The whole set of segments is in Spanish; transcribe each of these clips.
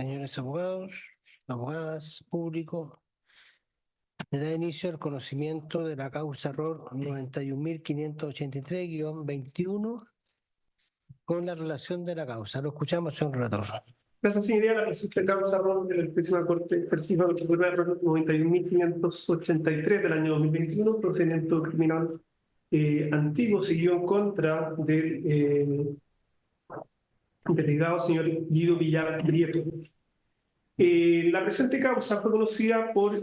Señores abogados, abogadas, público, me da inicio el conocimiento de la causa error 91.583-21 con la relación de la causa. Lo escuchamos, señor relator. Gracias, señoría. La presente causa error de la Altísima Corte Ejercicio del Tribunal 91.583 del año 2021, procedimiento criminal antiguo, siguió en contra del delegado señor Guido Villar Prieto. La presente causa fue conocida por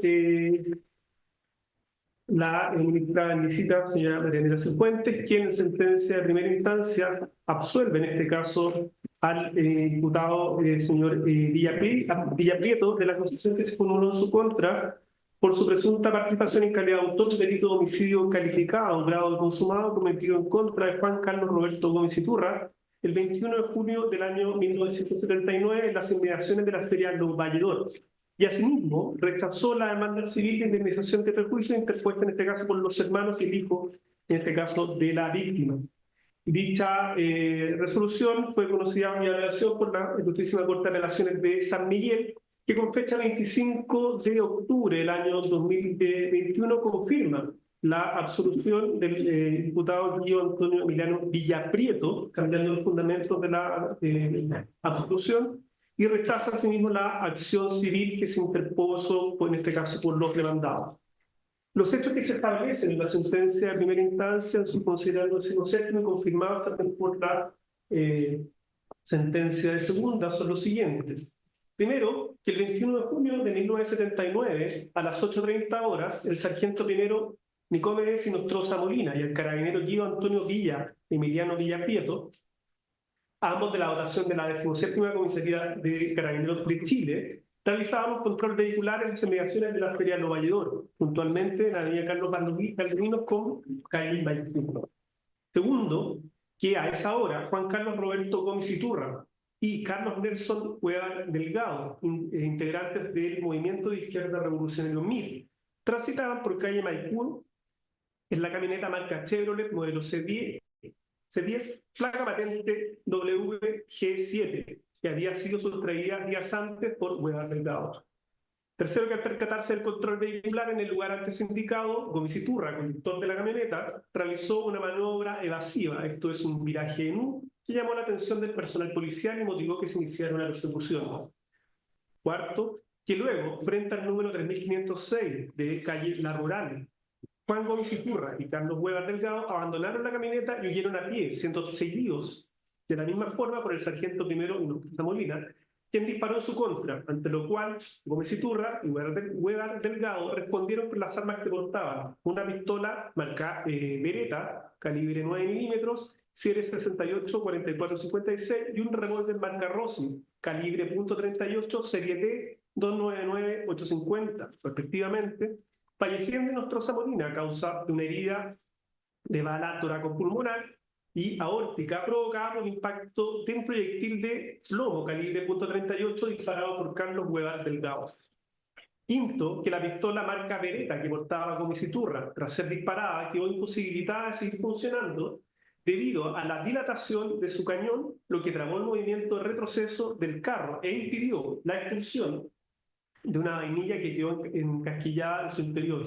la ministra en visita, señora Marianela Cifuentes, quien en sentencia de primera instancia absuelve en este caso al diputado señor Villaprieto de la acusación que se formuló en su contra por su presunta participación en calidad de autor del delito de homicidio calificado, grado consumado, cometido en contra de Juan Carlos Roberto Gómez Iturra el 21 de junio del año 1979 en las inmediaciones de la Feria Los Valledores. Y asimismo rechazó la demanda civil de indemnización de perjuicio interpuesta en este caso por los hermanos y el hijo, en este caso de la víctima. Dicha resolución fue conocida en apelación por la Ilustrísima Corte de Apelaciones de San Miguel, que con fecha 25 de octubre del año 2021 confirma la absolución del diputado Guido Antonio Emiliano Villaprieto, cambiando los fundamentos de la absolución, y rechaza asimismo la acción civil que se interpuso, en este caso, por los demandados. Los hechos que se establecen en la sentencia de primera instancia, en su considerado séptimo y confirmados también por la sentencia de segunda, son los siguientes. Primero, que el 21 de junio de 1979, a las 8:30 horas, el sargento primero Nicomedes Nostroza Molina y el carabinero Guido Antonio Emiliano Villaprieto, ambos de la dotación de la 17ª Comisaría de Carabineros de Chile, realizábamos control vehicular en las inmediaciones de la Feria de Los Valledores, puntualmente en la avenida Carlos Baldovinos con calle Maipú. Segundo, que a esa hora Juan Carlos Roberto Gómez Iturra y Carlos Nelson Cueva Delgado, integrantes del Movimiento de Izquierda Revolucionario MIR, transitaban por calle Maipú en la camioneta marca Chevrolet modelo C10, placa patente WG7, que había sido sustraída días antes por Cueva Delgado. Tercero, que al percatarse del control vehicular en el lugar antes indicado, Gómez Iturra, conductor de la camioneta, realizó una maniobra evasiva, esto es un viraje en U, que llamó la atención del personal policial y motivó que se iniciara una persecución. Cuarto, que luego, frente al número 3506 de calle La Rural, Juan Gómez Iturra y Carlos Cueva Delgado abandonaron la camioneta y huyeron a pie, siendo seguidos de la misma forma por el sargento primero Nostroza Molina, quien disparó en su contra, ante lo cual Gómez Iturra y Cueva Delgado respondieron por las armas que portaban: una pistola marca Beretta, calibre 9 milímetros, serie 68, 44, 56, y un revólver marca Rossi, calibre .38, serie T, 299, 850, respectivamente, falleciendo Nostroza Molina a causa de una herida de bala toracopulmonar y aórtica provocada por impacto de un proyectil de plomo calibre .38 disparado por Carlos Cueva Delgado. Quinto, que la pistola marca Beretta que portaba Gómez Iturra, tras ser disparada, quedó imposibilitada de seguir funcionando debido a la dilatación de su cañón, lo que trabó el movimiento de retroceso del carro e impidió la expulsión de una vainilla que quedó encasquillada en su interior.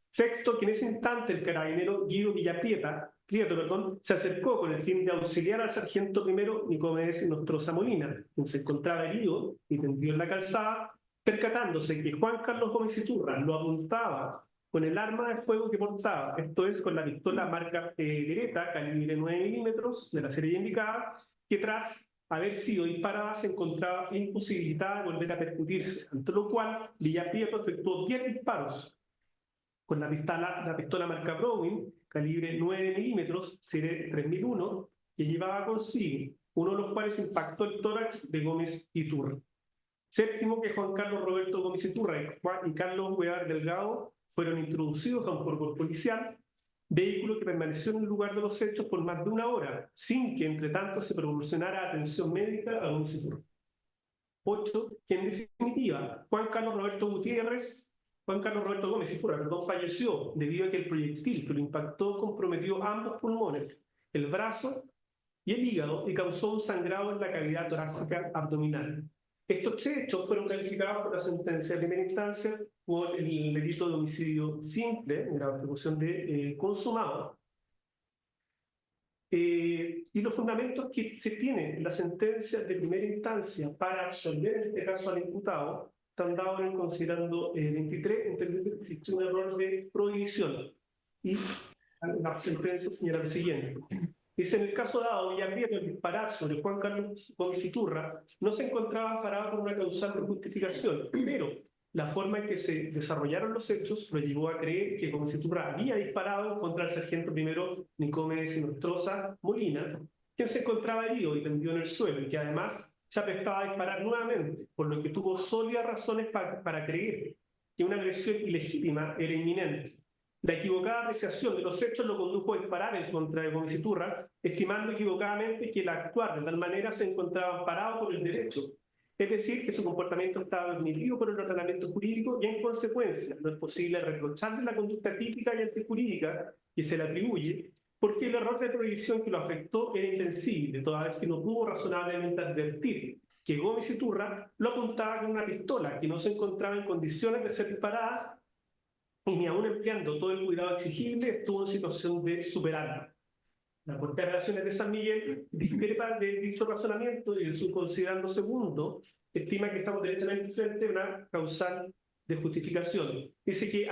Sexto, que en ese instante el carabinero Guido Prieto se acercó con el fin de auxiliar al sargento primero Nicomedes Nostroza Molina, quien se encontraba herido y tendido en la calzada, percatándose que Juan Carlos Gómez Iturra lo apuntaba con el arma de fuego que portaba, esto es con la pistola marca Beretta, calibre 9 milímetros, de la serie indicada, que tras haber sido disparada se encontraba imposibilitada de volver a percutirse, ante lo cual Villaprieto efectuó 10 disparos con la pistola marca Browning, calibre 9 milímetros, serie 3001, que llevaba consigo, uno de los cuales impactó el tórax de Gómez Iturra. Séptimo, que Juan Carlos Roberto Gómez Iturra y Carlos Cueva Delgado fueron introducidos a un cuerpo policial, vehículo que permaneció en el lugar de los hechos por más de una hora, sin que entre tanto se proporcionara atención médica a Gómez Iturra. 8, que en definitiva Juan Carlos Roberto Gómez Iturra, falleció debido a que el proyectil que lo impactó comprometió ambos pulmones, el brazo y el hígado, y causó un sangrado en la cavidad torácica abdominal. Estos hechos fueron calificados por la sentencia de primera instancia por el delito de homicidio simple, en la ejecución de consumado. Y los fundamentos que se tienen en la sentencia de primera instancia para absolver en este caso al imputado están dados en considerando 23, entendiendo que existe un error de prohibición. Y la sentencia señala lo siguiente. Dice, en el caso dado, Villaprieto, el disparar sobre Juan Carlos Gómez Iturra no se encontraba amparado por una causal de justificación, pero la forma en que se desarrollaron los hechos lo llevó a creer que Gómez Iturra había disparado contra el sargento primero Nicomedes Nostroza Molina, quien se encontraba herido y tendido en el suelo, y que además se aprestaba a disparar nuevamente, por lo que tuvo sólidas razones para creer que una agresión ilegítima era inminente. La equivocada apreciación de los hechos lo condujo a disparar en contra de Gómez Iturra, estimando equivocadamente que el actuar de tal manera se encontraba amparado por el derecho, es decir, que su comportamiento estaba admitido por el ordenamiento jurídico y, en consecuencia, no es posible reprocharle la conducta típica y antijurídica que se le atribuye, porque el error de prohibición que lo afectó era invencible, toda vez que no pudo razonablemente advertir que Gómez Iturra lo apuntaba con una pistola que no se encontraba en condiciones de ser disparada y ni aún empleando todo el cuidado exigible estuvo en situación de superarla. La Corte de Relaciones de San Miguel discrepa de dicho razonamiento y en su considerando segundo estima que estamos derechamente frente a una causal de justificación. Dice que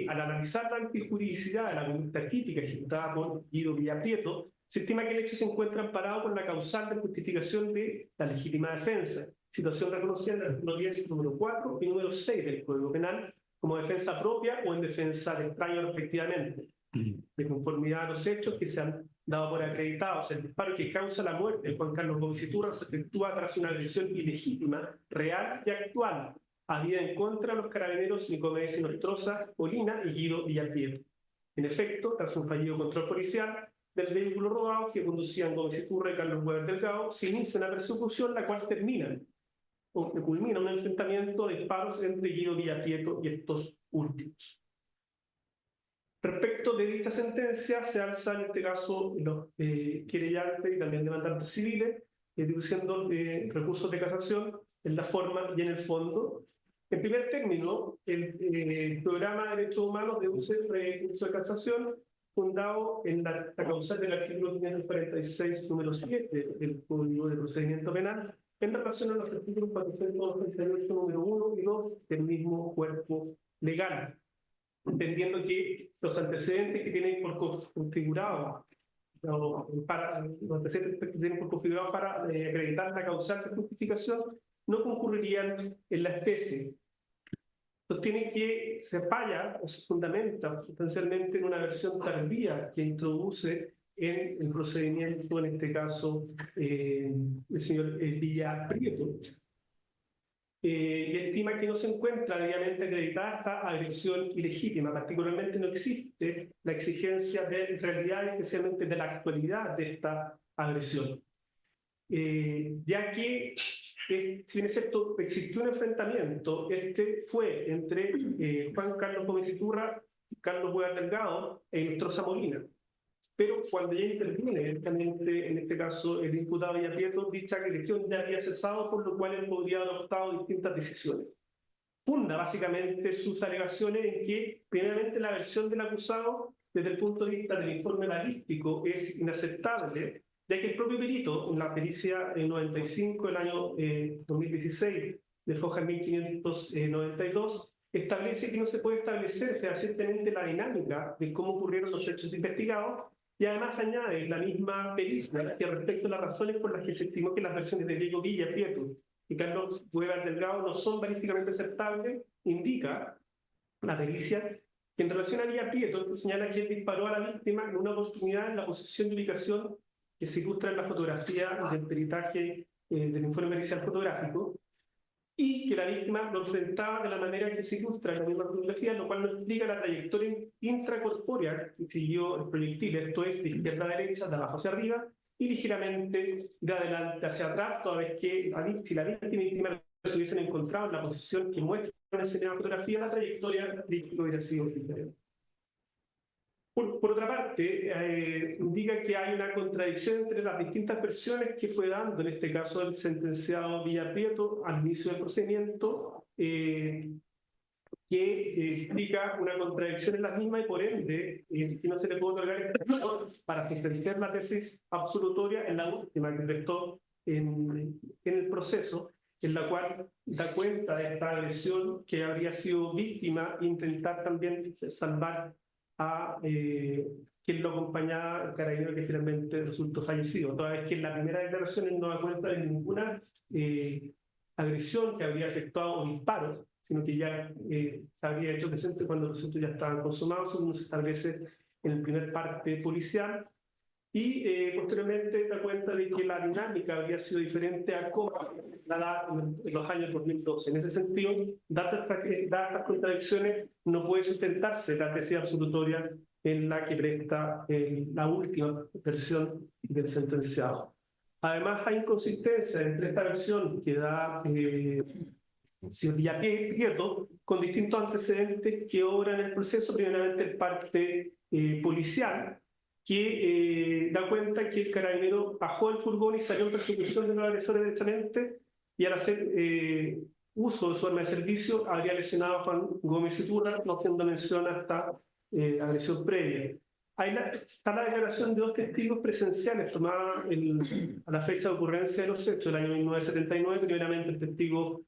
al analizar la antijuridicidad de la conducta típica ejecutada por Guido Villaprieto, se estima que el hecho se encuentra amparado por la causal de justificación de la legítima defensa, situación reconocida en el artículo 10, número 4 y número 6 del Código Penal, como defensa propia o en defensa de extraño respectivamente, de conformidad a los hechos que se han dado por acreditados. El disparo que causa la muerte de Juan Carlos Gómez Iturra se efectúa tras una agresión ilegítima, real y actual, habida en contra de los carabineros Nicomedes Nostroza Molina y Guido Villaprieto. En efecto, tras un fallido control policial del vehículo robado que conducían Gómez Iturra y Carlos Weber Delgado, se inicia una persecución la cual culmina un enfrentamiento de disparos entre Guido Villaprieto y estos últimos. Respecto de dicha sentencia, se alza en este caso los querellantes y también demandantes civiles, deduciendo recursos de casación en la forma y en el fondo. En primer término, el programa de derechos humanos deduce recurso de casación fundado en la causal del artículo 546, número 7 del Código de Procedimiento Penal, en relación a los artículos 498, número 1 y 2 del mismo cuerpo legal, entendiendo que los antecedentes que tienen por configurado para acreditar la causal de justificación no concurrirían en la especie. Sostiene que se falla o se fundamenta sustancialmente en una versión tardía que introduce en el procedimiento, en este caso, el señor Villaprieto. Y estima que no se encuentra debidamente acreditada esta agresión ilegítima. Particularmente no existe la exigencia de realidad, especialmente de la actualidad de esta agresión. Ya que, si bien es cierto, existió un enfrentamiento, este fue entre Juan Carlos Gómez Iturra, Carlos Weber Delgado e Nostroza Molina. Pero cuando ya interviene directamente, en este caso, el imputado Villaprieto, dicha agresión ya había cesado, por lo cual él podría haber adoptado distintas decisiones. Funda básicamente sus alegaciones en que, primeramente, la versión del acusado, desde el punto de vista del informe balístico, es inaceptable, ya que el propio perito, en la pericia 95 del año 2016, de Foja 1592, establece que no se puede establecer fehacientemente la dinámica de cómo ocurrieron los hechos investigados, y además añade la misma pericia que respecto a las razones por las que se estimó que las versiones de Diego Villaprieto y Carlos Weber Delgado no son balísticamente aceptables, indica la pericia que en relación a Villaprieto señala que él disparó a la víctima en una oportunidad en la posición de ubicación que se ilustra en la fotografía del peritaje del informe pericial fotográfico, y que la víctima lo enfrentaba de la manera que se ilustra en la misma fotografía, lo cual no explica la trayectoria intracorpórea que siguió el proyectil, esto es, de izquierda a derecha, de abajo hacia arriba, y ligeramente de adelante hacia atrás, toda vez que si la víctima y la víctima se hubiesen encontrado en la posición que muestra en esa fotografía, la trayectoria hubiera sido diferente. Por otra parte, indica que hay una contradicción entre las distintas versiones que fue dando, en este caso el sentenciado Villaprieto, al inicio del procedimiento, que explica una contradicción en las mismas y por ende que no se le puede otorgar este valor para sustentar la tesis absolutoria en la última que prestó en el proceso, en la cual da cuenta de esta agresión que habría sido víctima e intentar también salvar a quien lo acompañaba, el carabinero que finalmente resultó fallecido, toda vez que en la primera declaración él no da cuenta de ninguna agresión que habría efectuado o disparo, sino que ya se había hecho presente cuando los hechos ya estaban consumados, según se establece en el primer parte policial, y posteriormente da cuenta de que la dinámica había sido diferente a cómo dada en los años 2012. En ese sentido, dadas estas contradicciones, no puede sustentarse la tesis absolutoria en la que presta la última versión del sentenciado. Además, hay inconsistencia entre esta versión que da señor Villaprieto con distintos antecedentes que obran el proceso, primeramente el parte policial, que da cuenta que el carabinero bajó el furgón y salió en persecución de los agresores directamente, y al hacer uso de su arma de servicio habría lesionado a Juan Gómez Iturra, no haciendo mención a esta agresión previa. Está la declaración de dos testigos presenciales tomada a la fecha de ocurrencia de los hechos, el año 1979, primeramente el testigo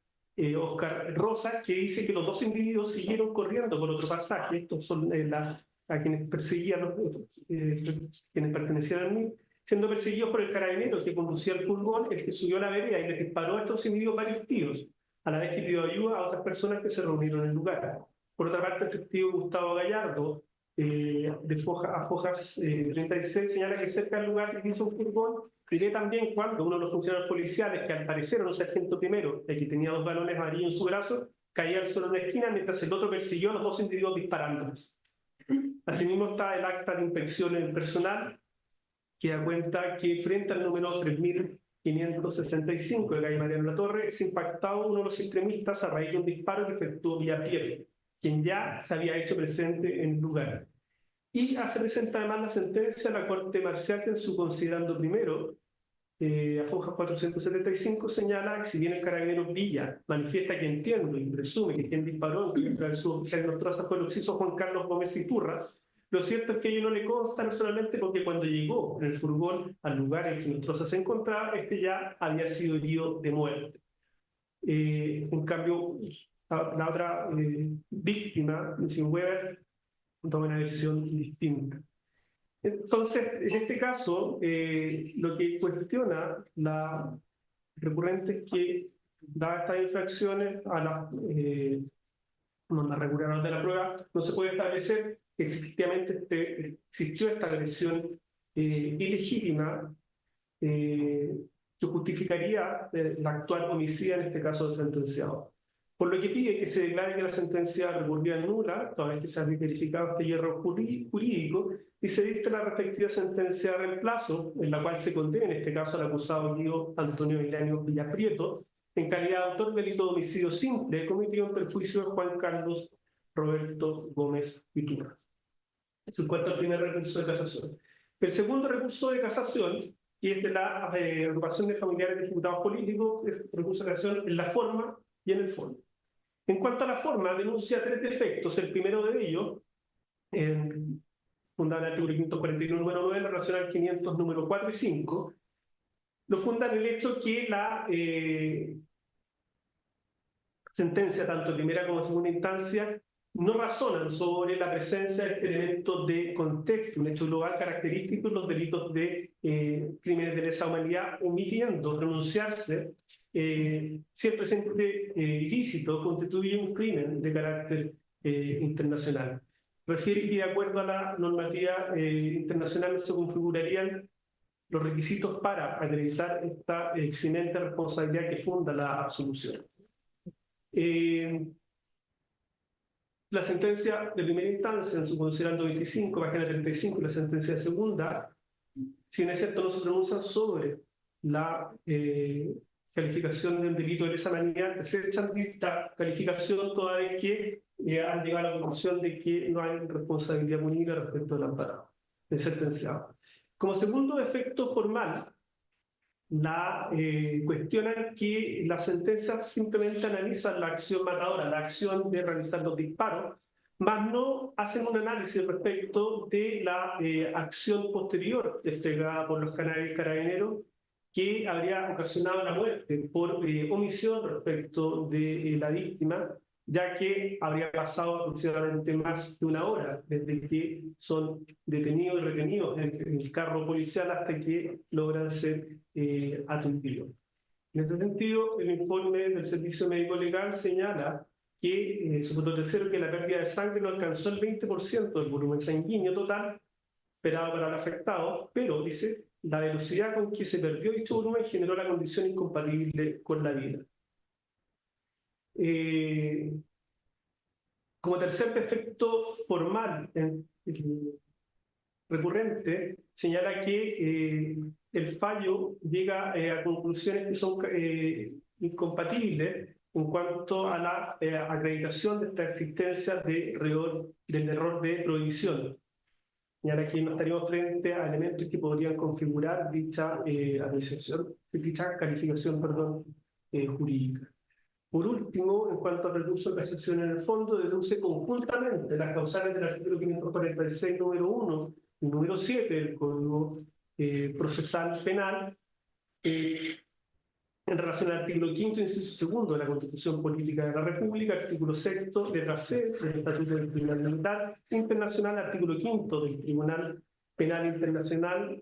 Oscar Rosa, que dice que los dos individuos siguieron corriendo por otro pasaje. Estos son a quienes perseguían, quienes pertenecían a mí, siendo perseguidos por el carabinero que conducía el furgón, el que subió a la vereda y les disparó a estos individuos varios tiros, a la vez que pidió ayuda a otras personas que se reunieron en el lugar. Por otra parte, el testigo Gustavo Gallardo, de Fojas 36, señala que cerca del lugar que hizo un furgón, y ve también cuando uno de los funcionarios policiales, que al parecer era un sargento primero, el que tenía dos balones amarillos en su brazo, caía al suelo en la esquina, mientras el otro persiguió a los dos individuos disparándoles. Asimismo está el acta de inspección en personal, que da cuenta que frente al número 3565 de calle Mariano Latorre, es impactado uno de los extremistas a raíz de un disparo que efectuó Villaprieto, quien ya se había hecho presente en el lugar. Y hace presente además la sentencia de la Corte Marcial, que en su considerando primero, a Fojas 475, señala que si bien el carabinero Villa manifiesta que entiende y presume que quien disparó contra el suboficial de Nostroza fue el occiso Juan Carlos Gómez Iturra, lo cierto es que ello no le consta, no solamente porque cuando llegó en el furgón al lugar en que Nostroza se encontraba, ya había sido herido de muerte. En cambio, la otra víctima, Missing Weber, da una versión distinta. Entonces, en este caso, lo que cuestiona la recurrente es que, dadas estas infracciones a la regularidad de la prueba, no se puede establecer que efectivamente existió esta agresión ilegítima que justificaría la actual homicidio, en este caso del sentenciado. Por lo que pide que se declare que la sentencia recurrida nula, toda vez que se ha verificado este hierro jurídico, y se dicte la respectiva sentencia de reemplazo, en la cual se condena en este caso al acusado Guido Antonio Milanio Villaprieto, en calidad de autor del delito de homicidio simple cometido en perjuicio de Juan Carlos Roberto Gómez Iturra. Eso en cuanto al primer recurso de casación. El segundo recurso de casación, y es de la agrupación de familiares de ejecutados políticos, el recurso de casación en la forma y en el fondo. En cuanto a la forma, denuncia tres defectos. El primero de ellos, fundado en el artículo 541 número 9, en relación al 500 número 4 y 5, lo funda en el hecho que la sentencia, tanto en primera como en segunda instancia, no razonan sobre la presencia de elementos de contexto, un hecho global característico en los delitos de crímenes de lesa humanidad, omitiendo pronunciarse si el presente ilícito constituye un crimen de carácter internacional. Refiere que de acuerdo a la normativa internacional se configurarían los requisitos para acreditar esta eximente responsabilidad que funda la absolución. La sentencia de primera instancia, en su considerando 25, página 35, y la sentencia de segunda, si en es cierto no se pronuncian sobre la calificación de un delito de lesa humanidad, desechan esta calificación toda vez que han llegado a la conclusión de que no hay responsabilidad punible respecto del amparado, del sentenciado. Como segundo efecto formal, cuestionan que las sentencias simplemente analizan la acción matadora, la acción de realizar los disparos, mas no hacen un análisis respecto de la acción posterior desplegada por los carabineros que habría ocasionado la muerte por omisión respecto de la víctima, ya que habría pasado aproximadamente más de una hora desde que son detenidos y retenidos en el carro policial hasta que logran ser atendidos. En ese sentido, el informe del Servicio Médico Legal señala que, su punto tercero, que la pérdida de sangre no alcanzó el 20% del volumen sanguíneo total esperado para el afectado, pero, dice, la velocidad con que se perdió dicho volumen generó la condición incompatible con la vida. Como tercer defecto formal recurrente, señala que el fallo llega a conclusiones que son incompatibles en cuanto a la acreditación de esta existencia del error de prohibición. Señala que no estaríamos frente a elementos que podrían configurar dicha calificación jurídica. Por último, en cuanto al recurso de casación en el fondo, deduce conjuntamente las causales del artículo 546, número 1 y número 7 del Código Procesal Penal, en relación al artículo 5º, inciso 2 de la Constitución Política de la República, artículo 6º, letra C, del Estatuto del Tribunal Militar Internacional, artículo 5º del Tribunal Penal Internacional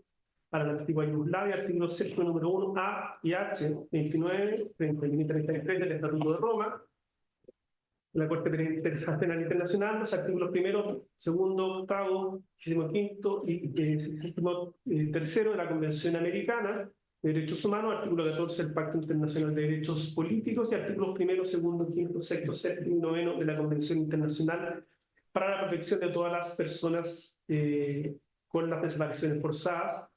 para la antigua Yugoslavia, artículo 6º, número 1, A y H, 29, 31 y 33 del Estatuto de Roma, la Corte Penal Internacional, los artículos 1º, 2º, 8º, 15º y 3º de la Convención Americana de Derechos Humanos, artículo 14 del Pacto Internacional de Derechos Políticos y artículos 1º, 2º, 5º, 6º, 7º y 9º de la Convención Internacional para la protección de todas las personas con las desapariciones forzadas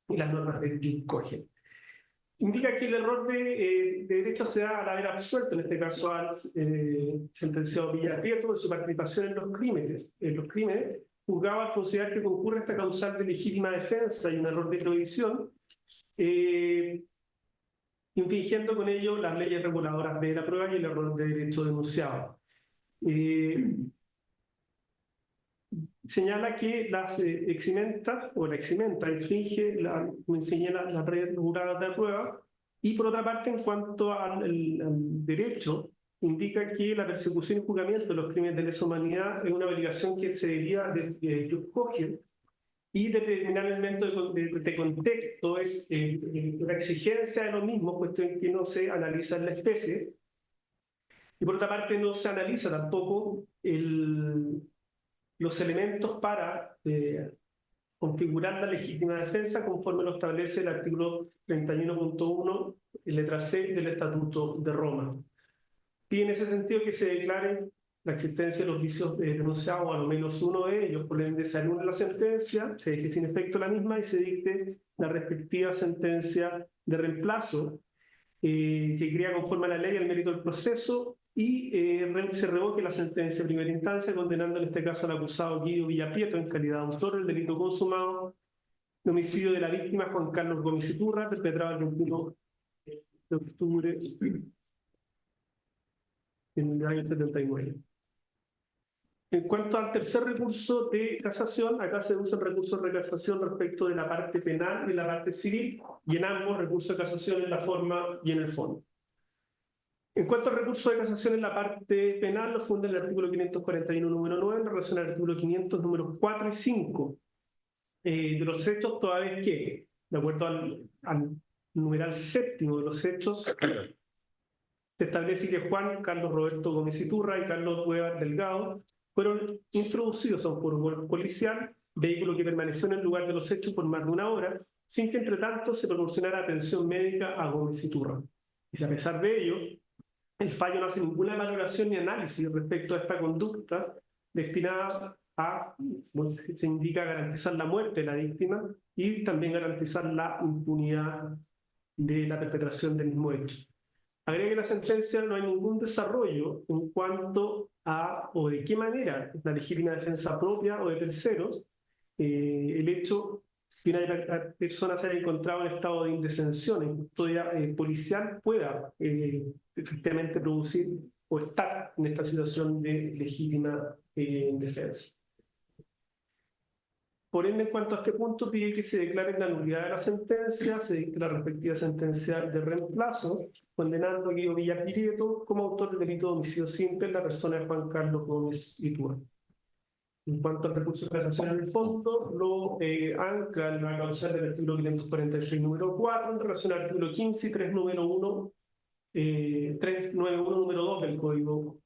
y las normas de Jus Cogens. Indica que el error de derecho se da al haber absuelto, en este caso al sentenciado Villaprieto, de su participación en los crímenes. Juzgado al considerar que concurre esta causal de legítima defensa y un error de prohibición, infringiendo con ello las leyes reguladoras de la prueba y el error de derecho denunciado. Señala que las eximentas o la eximenta infringe las leyes reguladoras de la prueba, y por otra parte, en cuanto al derecho, indica que la persecución y juzgamiento de los crímenes de lesa humanidad es una obligación que se deriva de Jus Cogens, y determinar el elemento de contexto es la exigencia de lo mismo, puesto en que no se analiza en la especie, y por otra parte no se analiza tampoco los elementos para configurar la legítima defensa conforme lo establece el artículo 31.1, letra C del Estatuto de Roma. Y en ese sentido que se declare la existencia de los vicios denunciados, o al menos uno de ellos, por ende se anule la sentencia, se deje sin efecto la misma y se dicte la respectiva sentencia de reemplazo que crea conforme a la ley el mérito del proceso, y se revoque la sentencia de primera instancia, condenando en este caso al acusado Guido Villaprieto en calidad de autor del delito consumado de homicidio de la víctima Juan Carlos Gómez Iturra, perpetrado el 21 de octubre en el año 79. En cuanto al tercer recurso de casación, acá se usa el recurso de casación respecto de la parte penal y la parte civil, y en ambos recursos de casación en la forma y en el fondo. En cuanto al recurso de casación en la parte penal, lo funda el artículo 541, número 9, en relación al artículo 500, números 4 y 5 de los hechos, toda vez que, de acuerdo al numeral séptimo de los hechos, se establece que Juan Carlos Roberto Gómez Iturra y Carlos Cuevas Delgado fueron introducidos a un furgón policial, vehículo que permaneció en el lugar de los hechos por más de una hora, sin que entre tanto se proporcionara atención médica a Gómez Iturra. Y a pesar de ello, el fallo no hace ninguna valoración ni análisis respecto a esta conducta destinada a, como se indica, garantizar la muerte de la víctima y también garantizar la impunidad de la perpetración del mismo hecho. Agrega que en la sentencia no hay ningún desarrollo en cuanto a o de qué manera la legítima defensa propia o de terceros, el hecho que una persona se haya encontrado en estado de indefensión, en custodia policial, pueda efectivamente producir o estar en esta situación de legítima defensa. Por ende, en cuanto a este punto, pide que se declare la nulidad de la sentencia, se dicte la respectiva sentencia de reemplazo, condenando a Guido Villapireto como autor del delito de homicidio simple en la persona de Juan Carlos Gómez Iturra. En cuanto al recurso de casación en el fondo, lo ancla en la causal del artículo 546, número 4, en relación al artículo 15 y 391, 391, número 2 del Código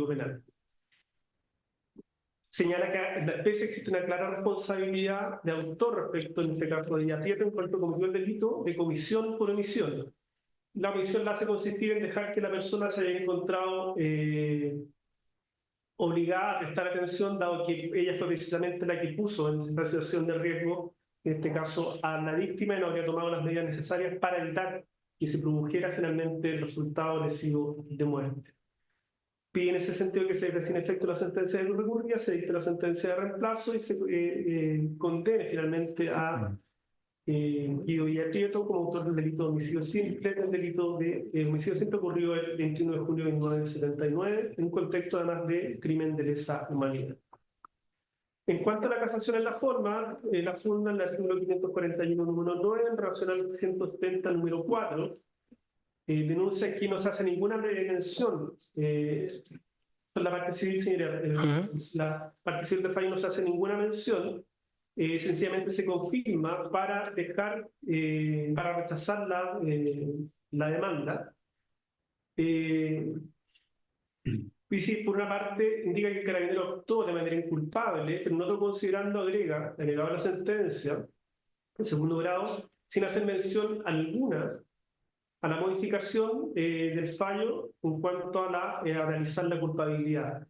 Penal. Señala que en la especie existe una clara responsabilidad de autor respecto, en este caso, de Villapireto en cuanto cometió el delito de comisión por omisión. La omisión la hace consistir en dejar que la persona se haya encontrado obligada a prestar atención, dado que ella fue precisamente la que puso en esta situación de riesgo, en este caso a la víctima, y no habría tomado las medidas necesarias para evitar que se produjera finalmente el resultado lesivo de muerte. Pide en ese sentido que se deje sin efecto la sentencia de recurrida, se dicte la sentencia de reemplazo y se condene finalmente a Guido Villapireto como autor del delito de homicidio simple, del delito de homicidio simple ocurrido el 21 de junio de 1979, en un contexto además de crimen de lesa humanidad. En cuanto a la casación en la forma, la funda en el artículo 541, número 9, en relación al 170, número 4, denuncia que no se hace ninguna mención, la parte civil, señoría, la parte civil del fallo no se hace ninguna mención, sencillamente se confirma para dejar, para rechazar la demanda. Y sí, por una parte indica que el carabinero actuó de manera inculpable, pero en otro considerando agregado a la sentencia, en segundo grado, sin hacer mención alguna a la modificación del fallo en cuanto a realizar la culpabilidad.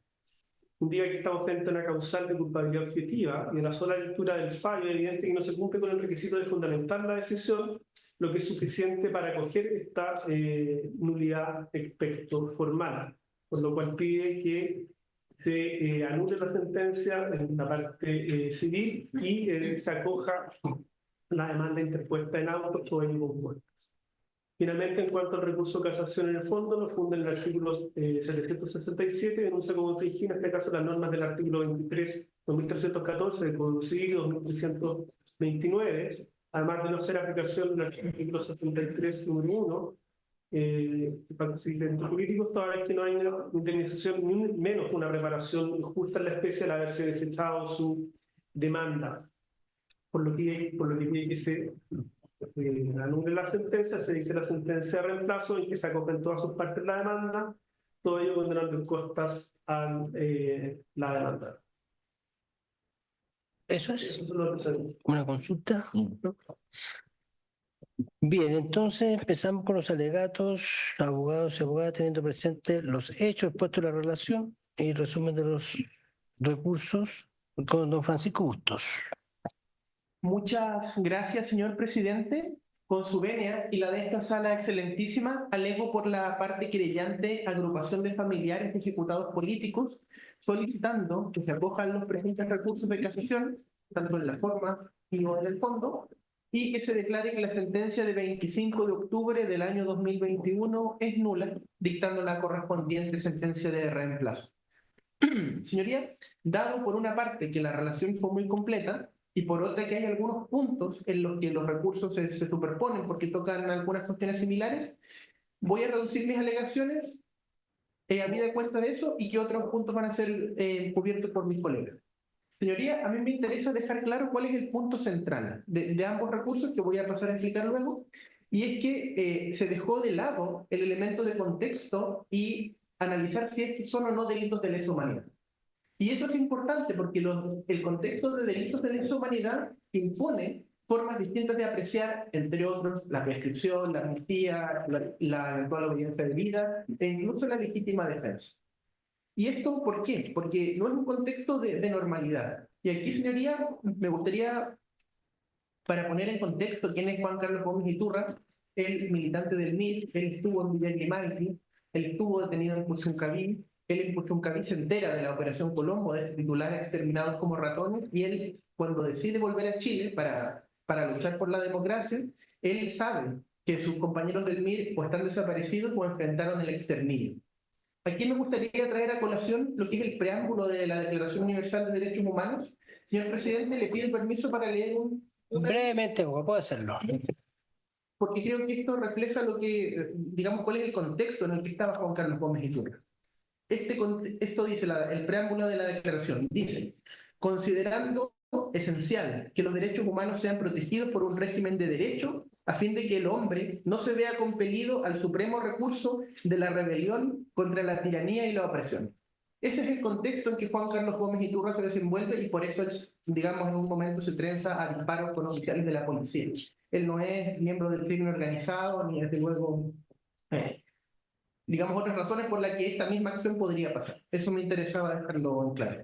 Indica que estamos frente a una causal de culpabilidad objetiva y en la sola lectura del fallo es evidente que no se cumple con el requisito de fundamentar la decisión, lo que es suficiente para acoger esta nulidad aspecto formal, por lo cual pide que se anule la sentencia en la parte civil y se acoja la demanda interpuesta en autos o en compuestas. Finalmente, en cuanto al recurso de casación en el fondo, lo funda en el artículo 767, denuncia como infringir, en este caso, las normas del artículo 2314 del Código Civil y 2329, además de no hacer aplicación del artículo 63, número 1, para conseguir delitos políticos, toda vez que no hay una indemnización, ni menos una reparación justa en la especie al haberse desechado su demanda. Por lo que pide que se anule la sentencia, se dicte la sentencia de reemplazo y que se acogen todas sus partes de la demanda, todo ello condenando en costas a la demanda. Eso es Eso es lo que se... una consulta. Bien, entonces empezamos con los alegatos, abogados y abogadas, teniendo presente los hechos expuestos en la relación y resumen de los recursos con don Francisco Bustos. Muchas gracias, señor presidente. Con su venia y la de esta sala excelentísima, alego por la parte querellante agrupación de familiares de ejecutados políticos, solicitando que se acojan los presentes recursos de casación, tanto en la forma como en el fondo, y que se declare que la sentencia de 25 de octubre del año 2021 es nula, dictando la correspondiente sentencia de reemplazo. Señoría, dado por una parte que la relación fue muy completa, y por otra que hay algunos puntos en los que los recursos se superponen porque tocan algunas cuestiones similares, voy a reducir mis alegaciones habida cuenta de eso y que otros puntos van a ser cubiertos por mis colegas. Señoría, a mí me interesa dejar claro cuál es el punto central de ambos recursos que voy a pasar a explicar luego, y es que se dejó de lado el elemento de contexto y analizar si estos son o no delitos de lesa humanidad. Y eso es importante porque el contexto de delitos de lesa humanidad impone formas distintas de apreciar, entre otros, la prescripción, la amnistía, la eventual obediencia de vida e incluso la legítima defensa. ¿Y esto por qué? Porque no es un contexto de normalidad. Y aquí, señoría, me gustaría, para poner en contexto quién es Juan Carlos Gómez Iturra, el militante del MIR, él estuvo en Villa Grimaldi, él estuvo detenido en Puchuncaví, él en Puchuncaví se entera de la Operación Colombo, de titulares exterminados como ratones, y él, cuando decide volver a Chile para luchar por la democracia, él sabe que sus compañeros del MIR o están desaparecidos o enfrentaron el exterminio. Aquí me gustaría traer a colación lo que es el preámbulo de la Declaración Universal de Derechos Humanos. Señor presidente, le pido permiso para leer Brevemente, puedo hacerlo. porque creo que esto refleja lo que, digamos, cuál es el contexto en el que estaba Juan Carlos Gómez Iturra. Esto dice el preámbulo de la declaración. Dice, considerando esencial que los derechos humanos sean protegidos por un régimen de derecho, a fin de que el hombre no se vea compelido al supremo recurso de la rebelión contra la tiranía y la opresión. Ese es el contexto en que Juan Carlos Gómez Iturra se desenvuelve y por eso él, digamos, en un momento se trenza a disparos con oficiales de la policía. Él no es miembro del crimen organizado, ni desde luego, digamos, otras razones por las que esta misma acción podría pasar. Eso me interesaba dejarlo en claro.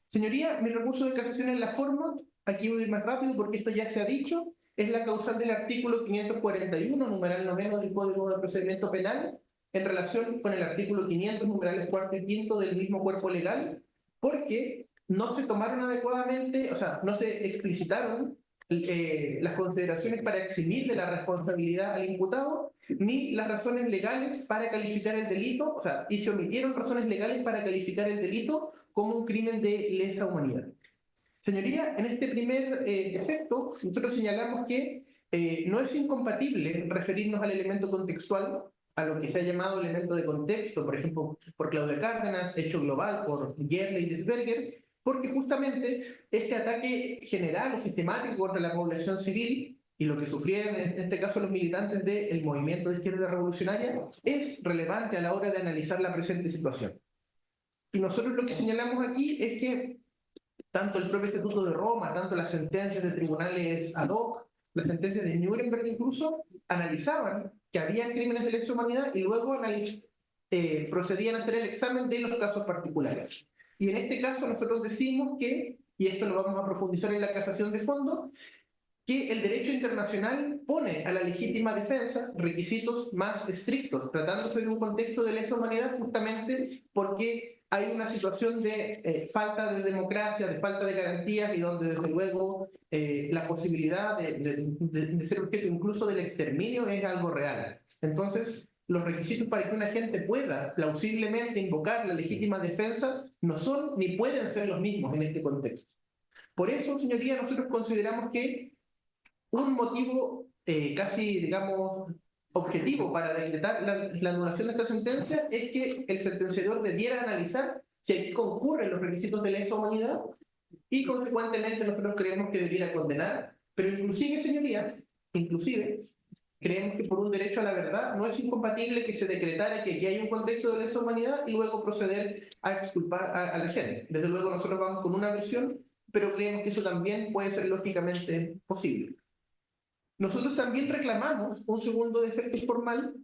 Señoría, mi recurso de casación en la forma, aquí voy a ir más rápido porque esto ya se ha dicho, es la causal del artículo 541, numeral 9 del Código de Procedimiento Penal, en relación con el artículo 500, numerales 4 y 5 del mismo cuerpo legal, porque no se tomaron adecuadamente, o sea, no se explicitaron las consideraciones para eximirle la responsabilidad al imputado, ni las razones legales para calificar el delito, o sea, y se omitieron razones legales para calificar el delito como un crimen de lesa humanidad. Señoría, en este primer efecto, nosotros señalamos que no es incompatible referirnos al elemento contextual, a lo que se ha llamado elemento de contexto, por ejemplo, por Claudia Cárdenas, hecho global por Gerle y Desberger, porque justamente este ataque general o sistemático contra la población civil y lo que sufrieron en este caso los militantes del movimiento de izquierda revolucionaria es relevante a la hora de analizar la presente situación. Y nosotros lo que señalamos aquí es que tanto el propio Estatuto de Roma, tanto las sentencias de tribunales ad hoc, las sentencias de Nuremberg incluso, analizaban que había crímenes de lesa humanidad y luego procedían a hacer el examen de los casos particulares. Y en este caso nosotros decimos que, y esto lo vamos a profundizar en la casación de fondo, que el derecho internacional pone a la legítima defensa requisitos más estrictos, tratándose de un contexto de lesa humanidad justamente porque hay una situación de falta de democracia, de falta de garantías y donde desde luego la posibilidad de ser objeto incluso del exterminio es algo real. Entonces, los requisitos para que una gente pueda plausiblemente invocar la legítima defensa no son ni pueden ser los mismos en este contexto. Por eso, señoría, nosotros consideramos que un motivo casi, digamos, objetivo para decretar la anulación de esta sentencia es que el sentenciador debiera analizar si aquí concurren los requisitos de lesa humanidad y consecuentemente nosotros creemos que debiera condenar, pero inclusive, señorías, inclusive creemos que por un derecho a la verdad no es incompatible que se decretara que aquí hay un contexto de lesa humanidad y luego proceder a exculpar a la gente. Desde luego nosotros vamos con una versión, pero creemos que eso también puede ser lógicamente posible. Nosotros también reclamamos un segundo defecto formal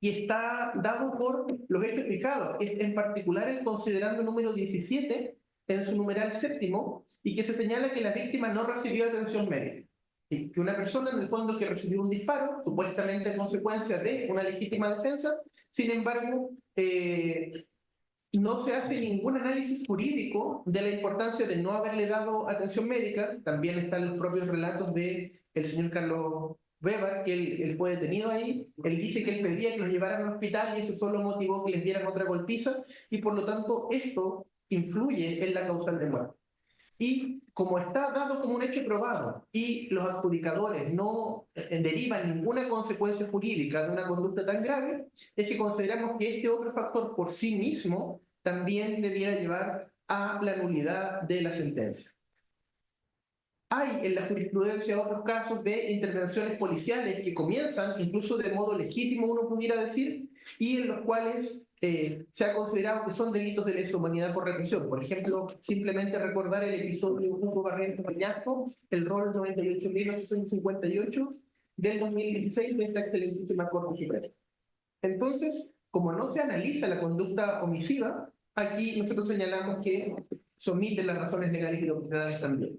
y está dado por los hechos fijados, en particular el considerando número 17 en su numeral séptimo, y que se señala que la víctima no recibió atención médica. Y que una persona, en el fondo, que recibió un disparo, supuestamente en consecuencia de una legítima defensa, sin embargo, no se hace ningún análisis jurídico de la importancia de no haberle dado atención médica. También están los propios relatos del señor Carlos Weber, que él fue detenido ahí. Él dice que él pedía que lo llevaran al hospital y eso solo motivó que les dieran otra golpiza y por lo tanto esto influye en la causal de muerte. Y como está dado como un hecho probado y los adjudicadores no derivan ninguna consecuencia jurídica de una conducta tan grave, es que consideramos que este otro factor por sí mismo también debiera llevar a la nulidad de la sentencia. Hay en la jurisprudencia otros casos de intervenciones policiales que comienzan incluso de modo legítimo, uno pudiera decir, y en los cuales se ha considerado que son delitos de lesa humanidad por represión. Por ejemplo, simplemente recordar el episodio de Hugo Barrientos Peñasco, el rol 98.858 del 2016 de esta excelentísima Corte Suprema. Entonces, como no se analiza la conducta omisiva, aquí nosotros señalamos que se omiten las razones legales y doctrinales también.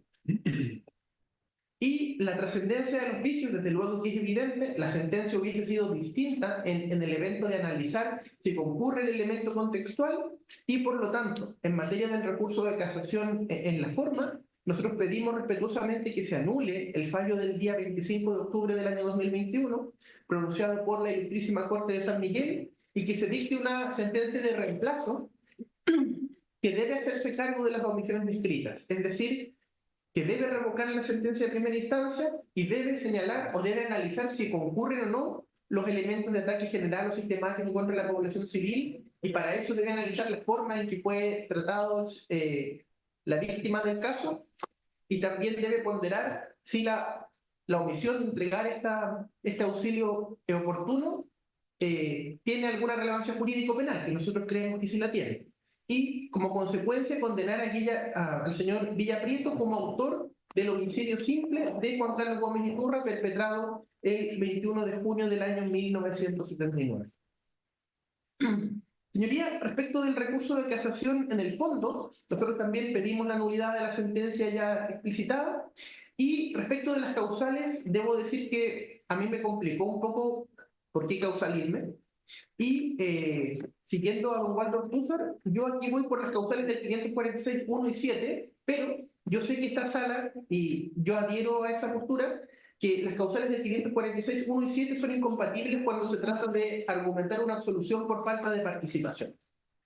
Y la trascendencia de los vicios, desde luego que es evidente, la sentencia hubiese sido distinta en el evento de analizar si concurre el elemento contextual y, por lo tanto, en materia del recurso de casación en la forma, nosotros pedimos respetuosamente que se anule el fallo del día 25 de octubre del año 2021, pronunciado por la Ilustrísima Corte de San Miguel, y que se dicte una sentencia de reemplazo que debe hacerse cargo de las omisiones descritas, es decir, que debe revocar la sentencia de primera instancia y debe señalar o debe analizar si concurren o no los elementos de ataque general o sistemático contra la población civil, y para eso debe analizar la forma en que fue tratado la víctima del caso, y también debe ponderar si la omisión de entregar este auxilio oportuno tiene alguna relevancia jurídico-penal, que nosotros creemos que sí la tiene. Y como consecuencia condenar al señor Villaprieto como autor del homicidio simple de Juan Carlos Gómez Iturra, perpetrado el 21 de junio del año 1979. Señoría, respecto del recurso de casación en el fondo, nosotros también pedimos la nulidad de la sentencia ya explicitada, y respecto de las causales, debo decir que a mí me complicó un poco por qué causalisme. Y siguiendo a don Waldo Ortúzar, yo aquí voy por las causales del 546, 1 y 7, pero yo sé que esta sala, y yo adhiero a esa postura, que las causales del 546, 1 y 7 son incompatibles cuando se trata de argumentar una absolución por falta de participación.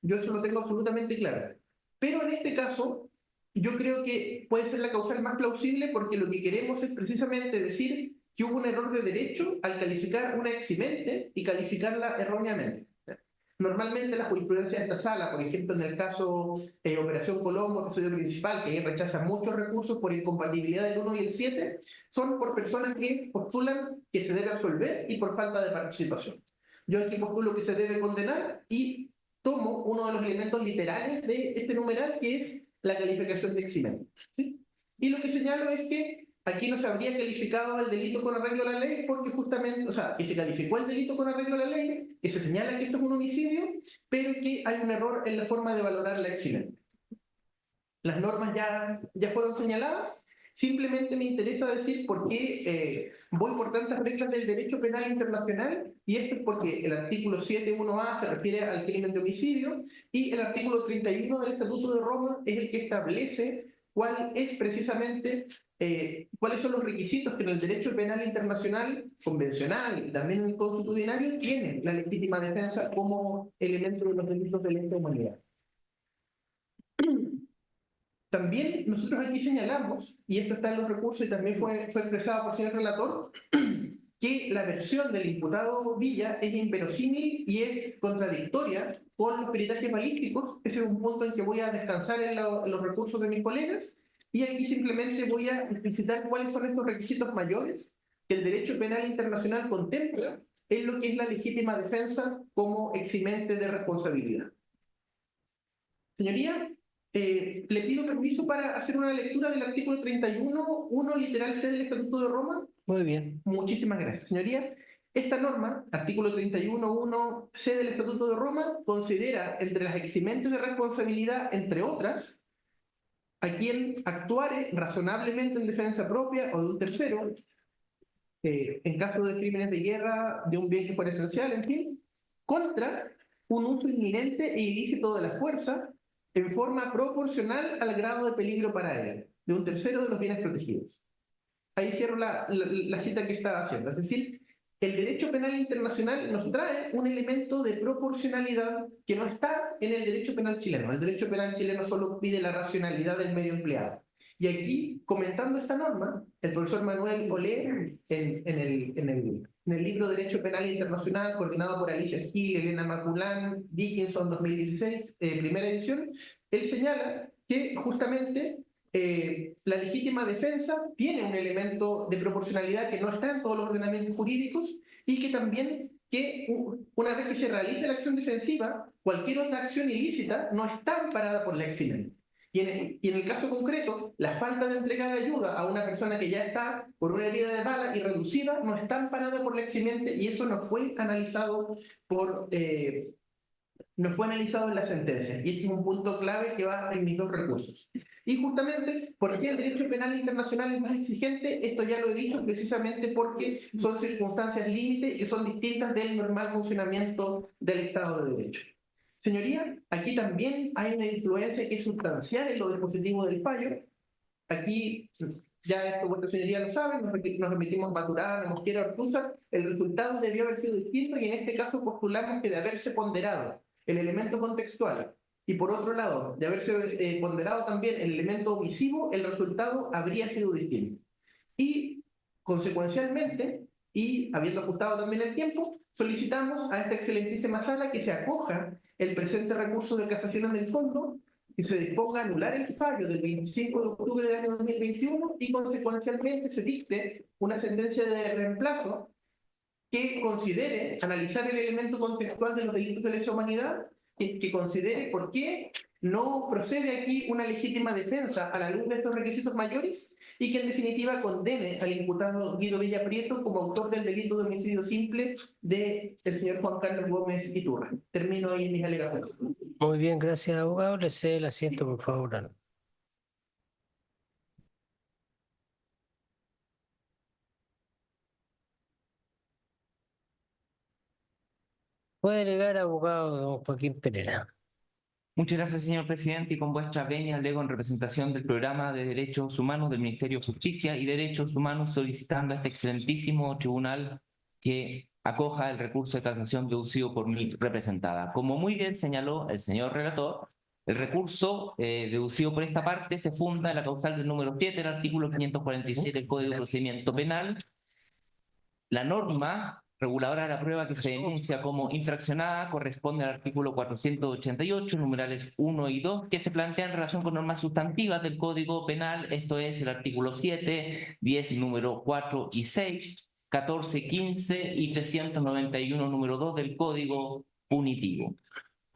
Yo eso lo tengo absolutamente claro. Pero en este caso, yo creo que puede ser la causal más plausible, porque lo que queremos es precisamente decir que hubo un error de derecho al calificar una eximente y calificarla erróneamente. Normalmente la jurisprudencia de esta sala, por ejemplo en el caso Operación Colombo, episodio principal, que rechaza muchos recursos por incompatibilidad del 1 y el 7, son por personas que postulan que se debe absolver y por falta de participación. Yo aquí postulo que se debe condenar y tomo uno de los elementos literales de este numeral, que es la calificación de eximente, ¿sí? Y lo que señalo es que aquí no se habría calificado el delito con arreglo a la ley, porque justamente, o sea, que se calificó el delito con arreglo a la ley, que se señala que esto es un homicidio, pero que hay un error en la forma de valorar la eximente. Las normas ya fueron señaladas. Simplemente me interesa decir por qué voy por tantas reglas del derecho penal internacional, y esto es porque el artículo 7.1a se refiere al crimen de homicidio, y el artículo 31 del Estatuto de Roma es el que establece cuál es precisamente, cuáles son los requisitos que en el derecho penal internacional convencional y también en el consuetudinario tiene la legítima defensa como elemento de los delitos de lesa humanidad. También nosotros aquí señalamos, y esto está en los recursos y también fue expresado por el señor relator, que la versión del imputado Villa es inverosímil y es contradictoria con los peritajes balísticos. Ese es un punto en que voy a descansar en los recursos de mis colegas, y aquí simplemente voy a explicitar cuáles son estos requisitos mayores que el derecho penal internacional contempla en lo que es la legítima defensa como eximente de responsabilidad. Señoría, le pido permiso para hacer una lectura del artículo 31.1 literal C del Estatuto de Roma. Muy bien. Muchísimas gracias, señoría. Esta norma, artículo 31.1 C del Estatuto de Roma, considera entre las eximentes de responsabilidad, entre otras, a quien actuare razonablemente en defensa propia o de un tercero, en caso de crímenes de guerra, de un bien que fuera esencial, en fin, contra un uso inminente e ilícito de la fuerza, en forma proporcional al grado de peligro para él, de un tercero de los bienes protegidos. Ahí cierro la cita que estaba haciendo. Es decir, el derecho penal internacional nos trae un elemento de proporcionalidad que no está en el derecho penal chileno. El derecho penal chileno solo pide la racionalidad del medio empleado. Y aquí, comentando esta norma, el profesor Manuel Olé, en el libro Derecho Penal Internacional, coordinado por Alicia Gil, Elena Maculán, Dickinson, 2016, primera edición, él señala que justamente la legítima defensa tiene un elemento de proporcionalidad que no está en todos los ordenamientos jurídicos, y que también que una vez que se realice la acción defensiva, cualquier otra acción ilícita no está amparada por la eximente. Y en el caso concreto, la falta de entrega de ayuda a una persona que ya está por una herida de bala y reducida no está amparada por la eximente, y eso no fue analizado por no fue analizado en la sentencia. Y este es un punto clave que va en mis dos recursos. Y justamente, ¿por qué el derecho penal internacional es más exigente? Esto ya lo he dicho precisamente porque son circunstancias límite que son distintas del normal funcionamiento del Estado de Derecho. Señoría, aquí también hay una influencia que es sustancial en lo dispositivo del fallo. Aquí, ya esto vuestra señoría lo saben, nos remitimos Maturana, Mosquera, Ortúzar, el resultado debió haber sido distinto y en este caso postulamos que de haberse ponderado el elemento contextual y por otro lado, de haberse ponderado también el elemento omisivo, el resultado habría sido distinto. Y consecuencialmente, y habiendo ajustado también el tiempo, solicitamos a esta excelentísima sala que se acoja el presente recurso de casación en el fondo, que se disponga a anular el fallo del 25 de octubre del año 2021 y consecuencialmente se dicte una sentencia de reemplazo que considere analizar el elemento contextual de los delitos de lesa humanidad, que considere por qué no procede aquí una legítima defensa a la luz de estos requisitos mayores y que en definitiva condene al imputado Guido Villaprieto como autor del delito de homicidio simple del señor Juan Carlos Gómez Iturra. Termino ahí mis alegaciones. Muy bien, gracias, abogado. Le cedo el asiento, por favor. Puede delegar, abogado don Joaquín Pereira. Muchas gracias, señor presidente, y con vuestra venia lego en representación del Programa de Derechos Humanos del Ministerio de Justicia y Derechos Humanos solicitando a este excelentísimo tribunal que acoja el recurso de casación deducido por mi representada. Como muy bien señaló el señor relator, el recurso deducido por esta parte se funda en la causal del número 7 del artículo 547 del Código de Procedimiento Penal. La norma reguladora de la prueba que se denuncia como infraccionada corresponde al artículo 488, numerales 1 y 2, que se plantea en relación con normas sustantivas del Código Penal, esto es el artículo 7, 10 y número 4 y 6, 14, 15 y 391, número 2 del Código Punitivo.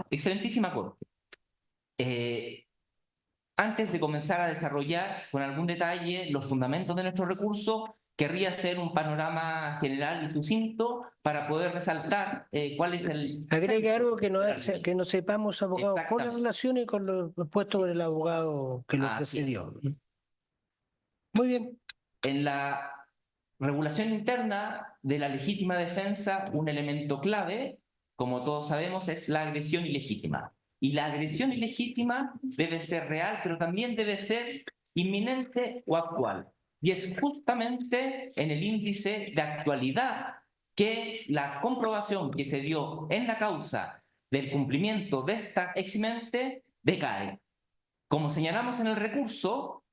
Excelentísima Corte. Antes de comenzar a desarrollar con algún detalle los fundamentos de nuestro recurso, querría hacer un panorama general y sucinto para poder resaltar cuál es el... Agregue algo que no sepamos, abogado, con la Exactamente. relación y con lo puesto por el abogado que lo Así precedió. es. Muy bien. En la regulación interna de la legítima defensa, un elemento clave, como todos sabemos, es la agresión ilegítima. Y la agresión ilegítima debe ser real, pero también debe ser inminente o actual. Y es justamente en el índice de actualidad que la comprobación que se dio en la causa del cumplimiento de esta eximente decae. Como señalamos en el recurso,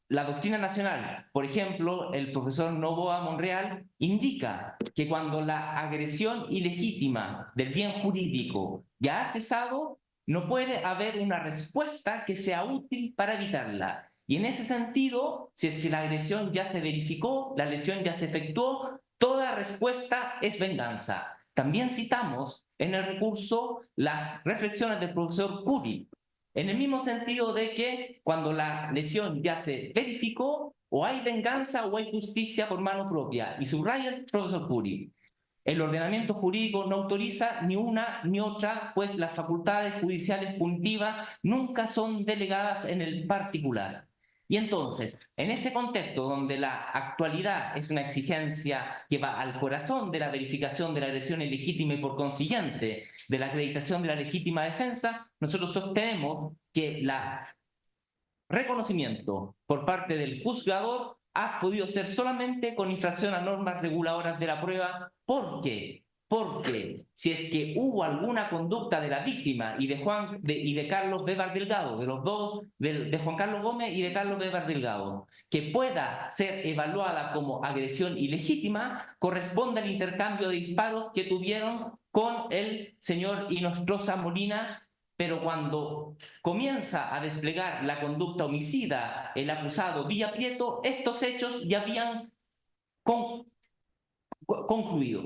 la doctrina nacional, por ejemplo, el profesor Novoa Monreal, indica que cuando la agresión ilegítima del bien jurídico ya ha cesado, no puede haber una respuesta que sea útil para evitarla. Y en ese sentido, si es que la agresión ya se verificó, la lesión ya se efectuó, toda respuesta es venganza. También citamos en el recurso las reflexiones del profesor Curi, en el mismo sentido de que cuando la lesión ya se verificó, o hay venganza o hay justicia por mano propia. Y subraya el profesor Curi: el ordenamiento jurídico no autoriza ni una ni otra, pues las facultades judiciales punitivas nunca son delegadas en el particular. Y entonces, en este contexto donde la actualidad es una exigencia que va al corazón de la verificación de la agresión ilegítima y por consiguiente de la acreditación de la legítima defensa, nosotros sostenemos que el reconocimiento por parte del juzgador ha podido ser solamente con infracción a normas reguladoras de la prueba. ¿Por qué? Porque si es que hubo alguna conducta de la víctima y de Carlos Bévar Delgado, de los dos, de Juan Carlos Gómez y de Carlos Bévar Delgado, que pueda ser evaluada como agresión ilegítima, corresponde al intercambio de disparos que tuvieron con el señor Inostroza Molina. Pero cuando comienza a desplegar la conducta homicida el acusado Villaprieto, estos hechos ya habían concluido.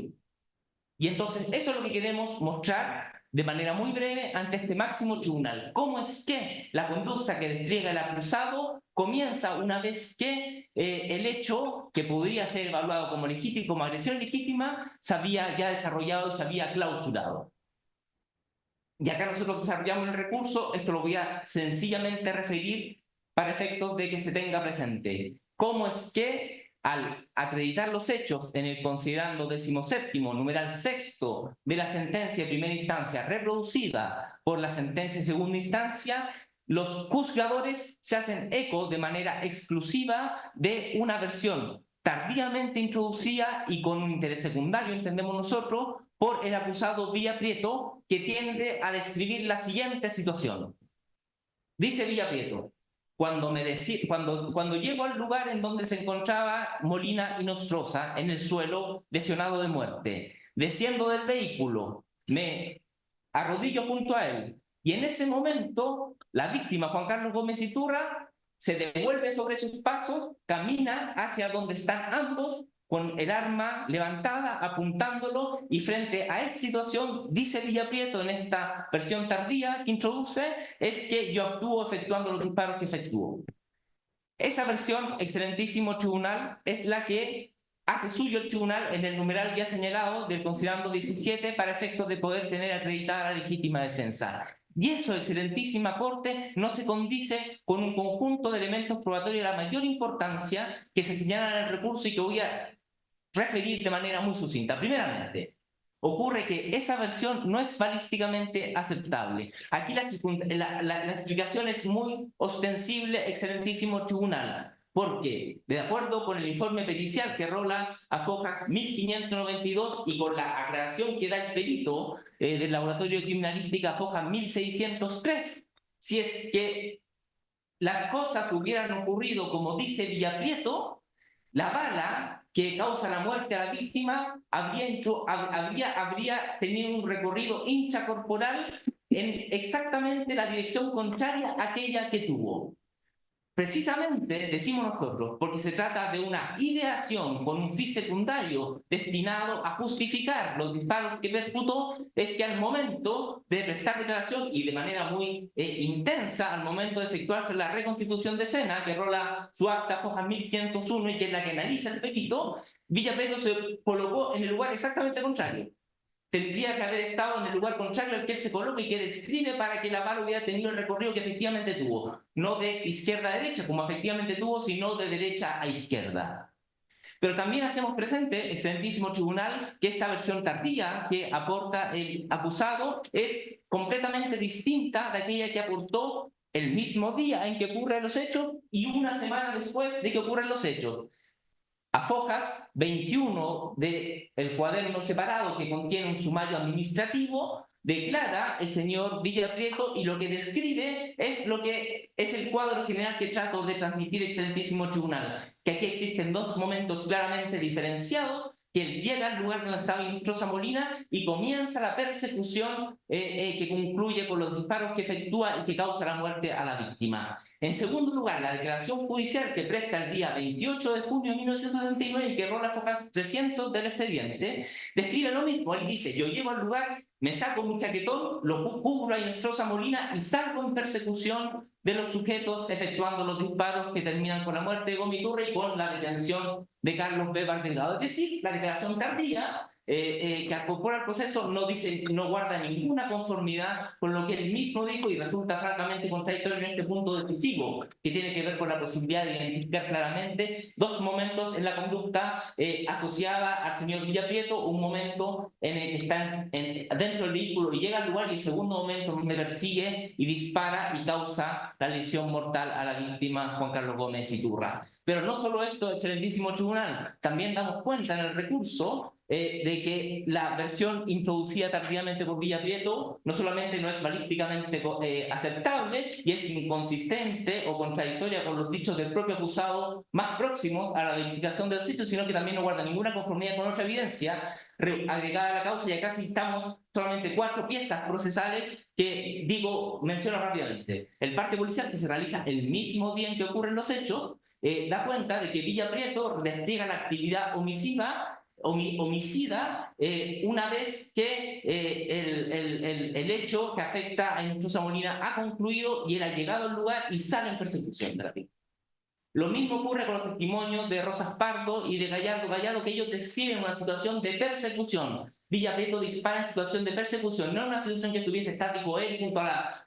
Y entonces eso es lo que queremos mostrar de manera muy breve ante este máximo tribunal. ¿Cómo es que la conducta que despliega el acusado comienza una vez que el hecho que podría ser evaluado como legítimo, como agresión legítima, se había ya desarrollado y se había clausurado? y acá nosotros desarrollamos el recurso, esto lo voy a sencillamente referir para efectos de que se tenga presente. ¿Cómo es que al acreditar los hechos en el considerando 17º, numeral 6º de la sentencia de primera instancia reproducida por la sentencia de segunda instancia, los juzgadores se hacen eco de manera exclusiva de una versión tardíamente introducida y con un interés secundario, entendemos nosotros, por el acusado Villaprieto, que tiende a describir la siguiente situación. Dice Villaprieto: cuando llego al lugar en donde se encontraba Molina y Nostroza, en el suelo, lesionado de muerte, desciendo del vehículo, me arrodillo junto a él, y en ese momento la víctima, Juan Carlos Gómez Iturra, se devuelve sobre sus pasos, camina hacia donde están ambos, con el arma levantada, apuntándolo, y frente a esa situación, dice Villaprieto en esta versión tardía que introduce, es que yo actúo efectuando los disparos que efectúo. Esa versión, excelentísimo tribunal, es la que hace suyo el tribunal en el numeral ya señalado del considerando 17 para efectos de poder tener acreditada la legítima defensa. Y eso, excelentísima Corte, no se condice con un conjunto de elementos probatorios de la mayor importancia que se señalan en el recurso y que voy a referir de manera muy sucinta. Primeramente, ocurre que esa versión no es balísticamente aceptable. Aquí la explicación es muy ostensible, excelentísimo tribunal, porque de acuerdo con el informe pericial que rola a fojas 1592 y con la aclaración que da el perito del laboratorio de criminalística a foja 1603, si es que las cosas hubieran ocurrido como dice Villaprieto, la bala que causa la muerte a la víctima habría tenido un recorrido intracorporal en exactamente la dirección contraria a aquella que tuvo. Precisamente, decimos nosotros, porque se trata de una ideación con un fin secundario destinado a justificar los disparos que perputó, es que al momento de prestar declaración y de manera muy intensa, al momento de efectuarse la reconstitución de escena, que rola su acta foja 1501 y que es la que analiza el perito, Villaprieto se colocó en el lugar exactamente contrario. Tendría que haber estado en el lugar contrario al que él se coloca y que describe para que la bala hubiera tenido el recorrido que efectivamente tuvo. No de izquierda a derecha, como efectivamente tuvo, sino de derecha a izquierda. Pero también hacemos presente, excelentísimo tribunal, que esta versión tardía que aporta el acusado es completamente distinta de aquella que aportó el mismo día en que ocurren los hechos y una semana después de que ocurren los hechos. A fojas 21 del cuaderno separado que contiene un sumario administrativo, declara el señor Villaprieto y lo que describe es lo que es el cuadro general que trato de transmitir, excelentísimo tribunal, que aquí existen dos momentos claramente diferenciados, que él llega al lugar donde estaba Nostroza Molina y comienza la persecución que concluye con los disparos que efectúa y que causa la muerte a la víctima. En segundo lugar, la declaración judicial que presta el día 28 de junio de 1979 y que rola fojas 300 del expediente, describe lo mismo. Él dice: yo llego al lugar, me saco mi chaquetón, lo cubro a Nostroza Molina y salgo en persecución de los sujetos efectuando los disparos que terminan con la muerte de Gómez Iturra y con la detención de Carlos B. Delgado. Es decir, la declaración tardía que incorpora el proceso no guarda ninguna conformidad con lo que él mismo dijo y resulta francamente contradictorio en este punto decisivo, que tiene que ver con la posibilidad de identificar claramente dos momentos en la conducta asociada al señor Villaprieto, un momento en el que está dentro del vehículo y llega al lugar, y el segundo momento donde persigue y dispara y causa la lesión mortal a la víctima, Juan Carlos Gómez Iturra. Pero no solo esto, excelentísimo tribunal, también damos cuenta en el recurso de que la versión introducida tardíamente por Villaprieto no solamente no es balísticamente aceptable y es inconsistente o contradictoria con los dichos del propio acusado más próximos a la verificación de los hechos, sino que también no guarda ninguna conformidad con otra evidencia agregada a la causa, y acá citamos solamente 4 piezas procesales que menciono rápidamente. El parte policial, que se realiza el mismo día en que ocurren los hechos, da cuenta de que Villaprieto despliega la actividad homicida una vez que el hecho que afecta a Nostroza Molina ha concluido y él ha llegado al lugar y sale en persecución de la víctima. Lo mismo ocurre con los testimonios de Rosas Pardo y de Gallardo Gallardo, que ellos describen una situación de persecución. Villa Prieto dispara en situación de persecución, no en una situación que estuviese estático él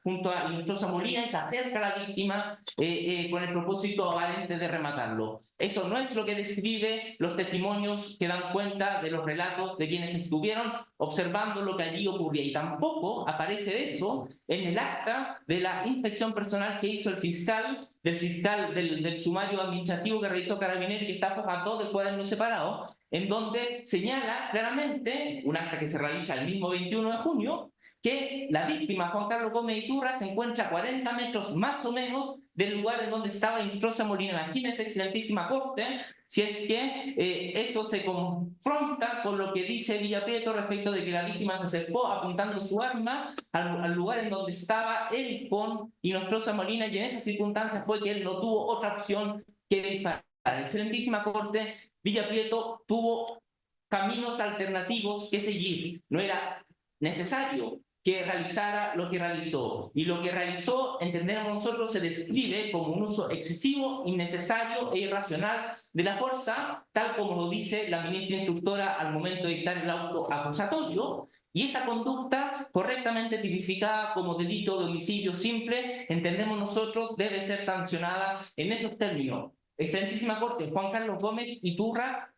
junto a Ilustrosa Molina, y se acerca a la víctima con el propósito aparente de rematarlo. Eso no es lo que describe los testimonios que dan cuenta de los relatos de quienes estuvieron observando lo que allí ocurría, y tampoco aparece eso en el acta de la inspección personal que hizo el fiscal del sumario administrativo que realizó Carabineros, y está fojado de cuadernos separados, en donde señala claramente, un acta que se realiza el mismo 21 de junio, que la víctima, Juan Carlos Gómez Iturra, se encuentra a 40 metros más o menos del lugar en donde estaba Ilustrosa Molina. Imagínense, excelentísima Corte, si es que eso se confronta con lo que dice Villa Prieto respecto de que la víctima se acercó apuntando su arma al lugar en donde estaba él con Ilustrosa Molina, y en esa circunstancia fue que él no tuvo otra opción que disparar. Excelentísima Corte, Villa Prieto tuvo caminos alternativos que seguir. No era necesario que realizara lo que realizó. Y lo que realizó, entendemos nosotros, se describe como un uso excesivo, innecesario e irracional de la fuerza, tal como lo dice la ministra instructora al momento de dictar el auto acusatorio. Y esa conducta, correctamente tipificada como delito de homicidio simple, entendemos nosotros, debe ser sancionada en esos términos. Excelentísima Corte, Juan Carlos Gómez Iturra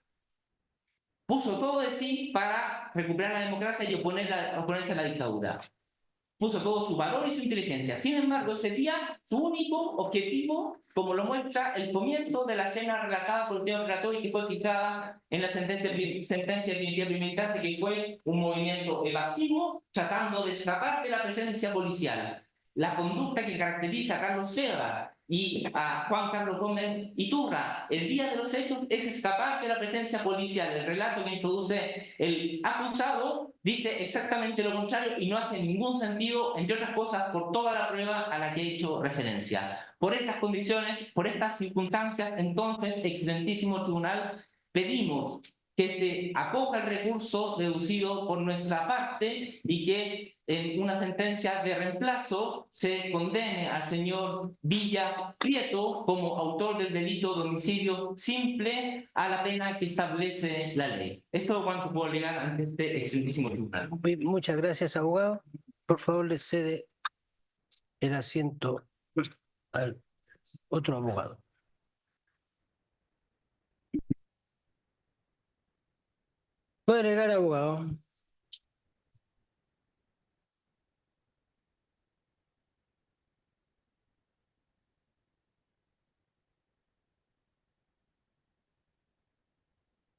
puso todo de sí para recuperar la democracia y oponerse a la dictadura. Puso todo su valor y su inteligencia. Sin embargo, ese día, su único objetivo, como lo muestra el comienzo de la escena relatada por el señor relator y que fue fijada en la sentencia definitiva primera instancia, que fue un movimiento evasivo tratando de escapar de la presencia policial. La conducta que caracteriza a Carlos Serra y a Juan Carlos Gómez Iturra el día de los hechos es escapar de la presencia policial. El relato que introduce el acusado dice exactamente lo contrario y no hace ningún sentido, entre otras cosas, por toda la prueba a la que he hecho referencia. Por estas condiciones, por estas circunstancias, entonces, excelentísimo tribunal, pedimos que se acoja el recurso deducido por nuestra parte y que en una sentencia de reemplazo se condene al señor Villa Prieto como autor del delito de homicidio simple a la pena que establece la ley. Es todo cuanto puedo alegar ante este excelentísimo tribunal. Muchas gracias, abogado. Por favor, le cede el asiento al otro abogado. Puede alegar, abogado.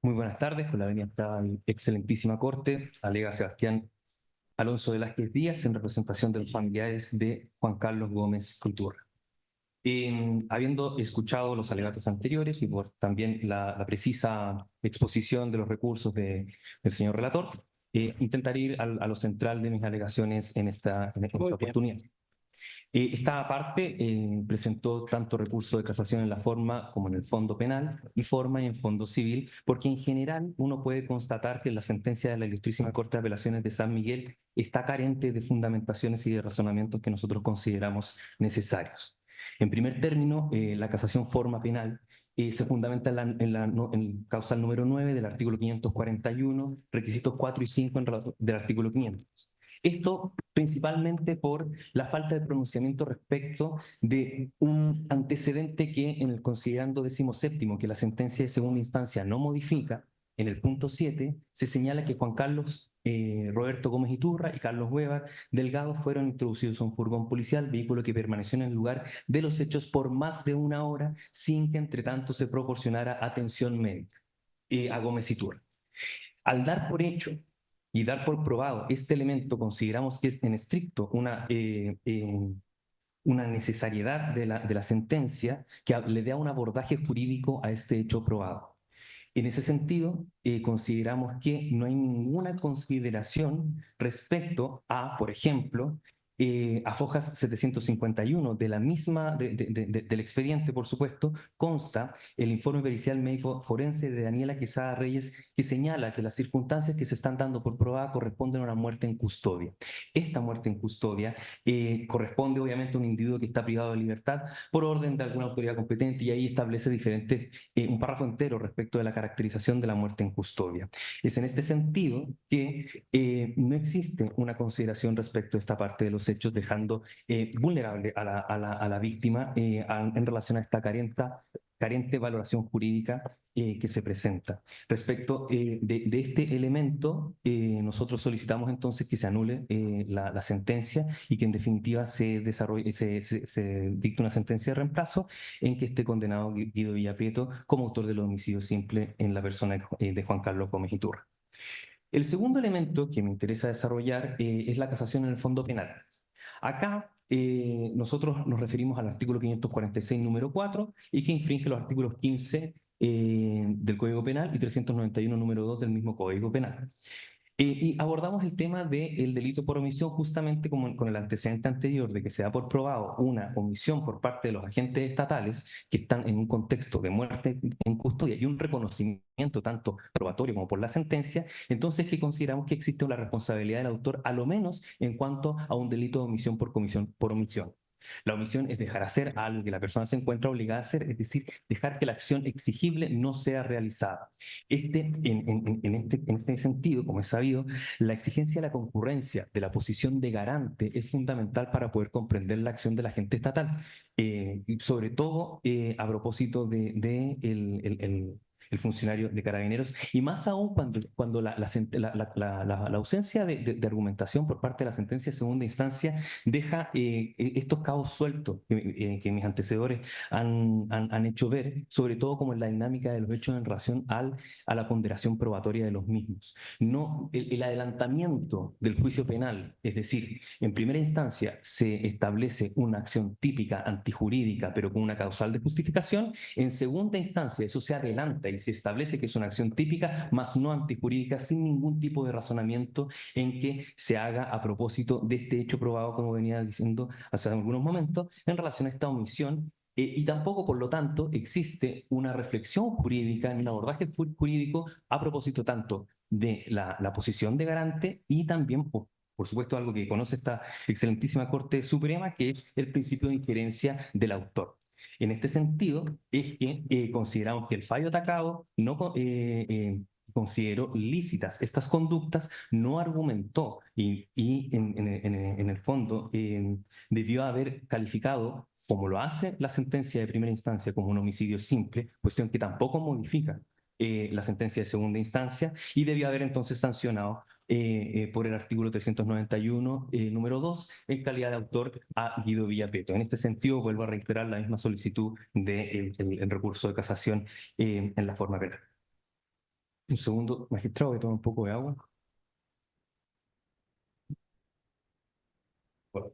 Muy buenas tardes, con la venia está la excelentísima Corte, alega Sebastián Alonso Velázquez Díaz en representación de los familiares de Juan Carlos Gómez Iturra. Habiendo escuchado los alegatos anteriores y por también la precisa exposición de los recursos del señor relator, intentaré ir a lo central de mis alegaciones en esta oportunidad. Esta parte presentó tanto recurso de casación en la forma como en el fondo penal, y forma y en fondo civil, porque en general uno puede constatar que la sentencia de la Ilustrísima Corte de Apelaciones de San Miguel está carente de fundamentaciones y de razonamientos que nosotros consideramos necesarios. En primer término, la casación forma penal se fundamenta en el causal número 9 del artículo 541, requisitos 4 y 5 del artículo 500. Esto principalmente por la falta de pronunciamiento respecto de un antecedente que en el considerando 17º, que la sentencia de segunda instancia no modifica, en el punto 7 se señala que Juan Carlos Roberto Gómez Iturra y Carlos Weber Delgado fueron introducidos en un furgón policial, vehículo que permaneció en el lugar de los hechos por más de una hora sin que entre tanto se proporcionara atención médica a Gómez Iturra. Al dar por hecho y dar por probado este elemento, consideramos que es en estricto una necesariedad de la sentencia que le dé un abordaje jurídico a este hecho probado. En ese sentido, consideramos que no hay ninguna consideración respecto a, por ejemplo, a fojas 751 de la misma, del expediente, por supuesto, consta el informe pericial médico forense de Daniela Quesada Reyes, que señala que las circunstancias que se están dando por probada corresponden a una muerte en custodia. Esta muerte en custodia corresponde obviamente a un individuo que está privado de libertad por orden de alguna autoridad competente, y ahí establece un párrafo entero respecto de la caracterización de la muerte en custodia. Es en este sentido que no existe una consideración respecto a esta parte de los hechos, dejando vulnerable a la víctima en relación a esta carente valoración jurídica que se presenta. Respecto de este elemento, nosotros solicitamos entonces que se anule la sentencia y que en definitiva se dicte una sentencia de reemplazo en que esté condenado Guido Villaprieto como autor del homicidio simple en la persona de Juan Carlos Gómez Iturra. El segundo elemento que me interesa desarrollar es la casación en el fondo penal. Acá nosotros nos referimos al artículo 546, número 4, y que infringe los artículos 15 del Código Penal y 391, número 2 del mismo Código Penal. Y abordamos el tema del delito por omisión justamente como con el antecedente anterior de que se da por probado una omisión por parte de los agentes estatales que están en un contexto de muerte en custodia y un reconocimiento tanto probatorio como por la sentencia. Entonces que consideramos que existe una responsabilidad del autor a lo menos en cuanto a un delito de omisión por omisión. La omisión es dejar hacer algo que la persona se encuentra obligada a hacer, es decir, dejar que la acción exigible no sea realizada. En este sentido, como es sabido, la exigencia de la concurrencia de la posición de garante es fundamental para poder comprender la acción del agente estatal, sobre todo a propósito el funcionario de Carabineros, y más aún cuando la ausencia de argumentación por parte de la sentencia de segunda instancia deja estos cabos sueltos que mis antecesores han hecho ver, sobre todo como en la dinámica de los hechos en relación a la ponderación probatoria de los mismos. No, el adelantamiento del juicio penal, es decir, en primera instancia se establece una acción típica antijurídica, pero con una causal de justificación. En segunda instancia eso se adelanta y se establece que es una acción típica, más no antijurídica, sin ningún tipo de razonamiento en que se haga a propósito de este hecho probado, como venía diciendo hace algunos momentos, en relación a esta omisión. Y tampoco, por lo tanto, existe una reflexión jurídica ni un abordaje jurídico a propósito tanto de la posición de garante y también, por supuesto, algo que conoce esta excelentísima Corte Suprema, que es el principio de injerencia del autor. En este sentido, es que consideramos que el fallo atacado no consideró lícitas estas conductas, no argumentó y en el fondo debió haber calificado, como lo hace la sentencia de primera instancia, como un homicidio simple, cuestión que tampoco modifica la sentencia de segunda instancia, y debió haber entonces sancionado por el artículo 391, número 2, en calidad de autor a Guido Villaprieto. En este sentido, vuelvo a reiterar la misma solicitud del recurso de casación en la forma penal. Un segundo, magistrado, que tome un poco de agua. Bueno.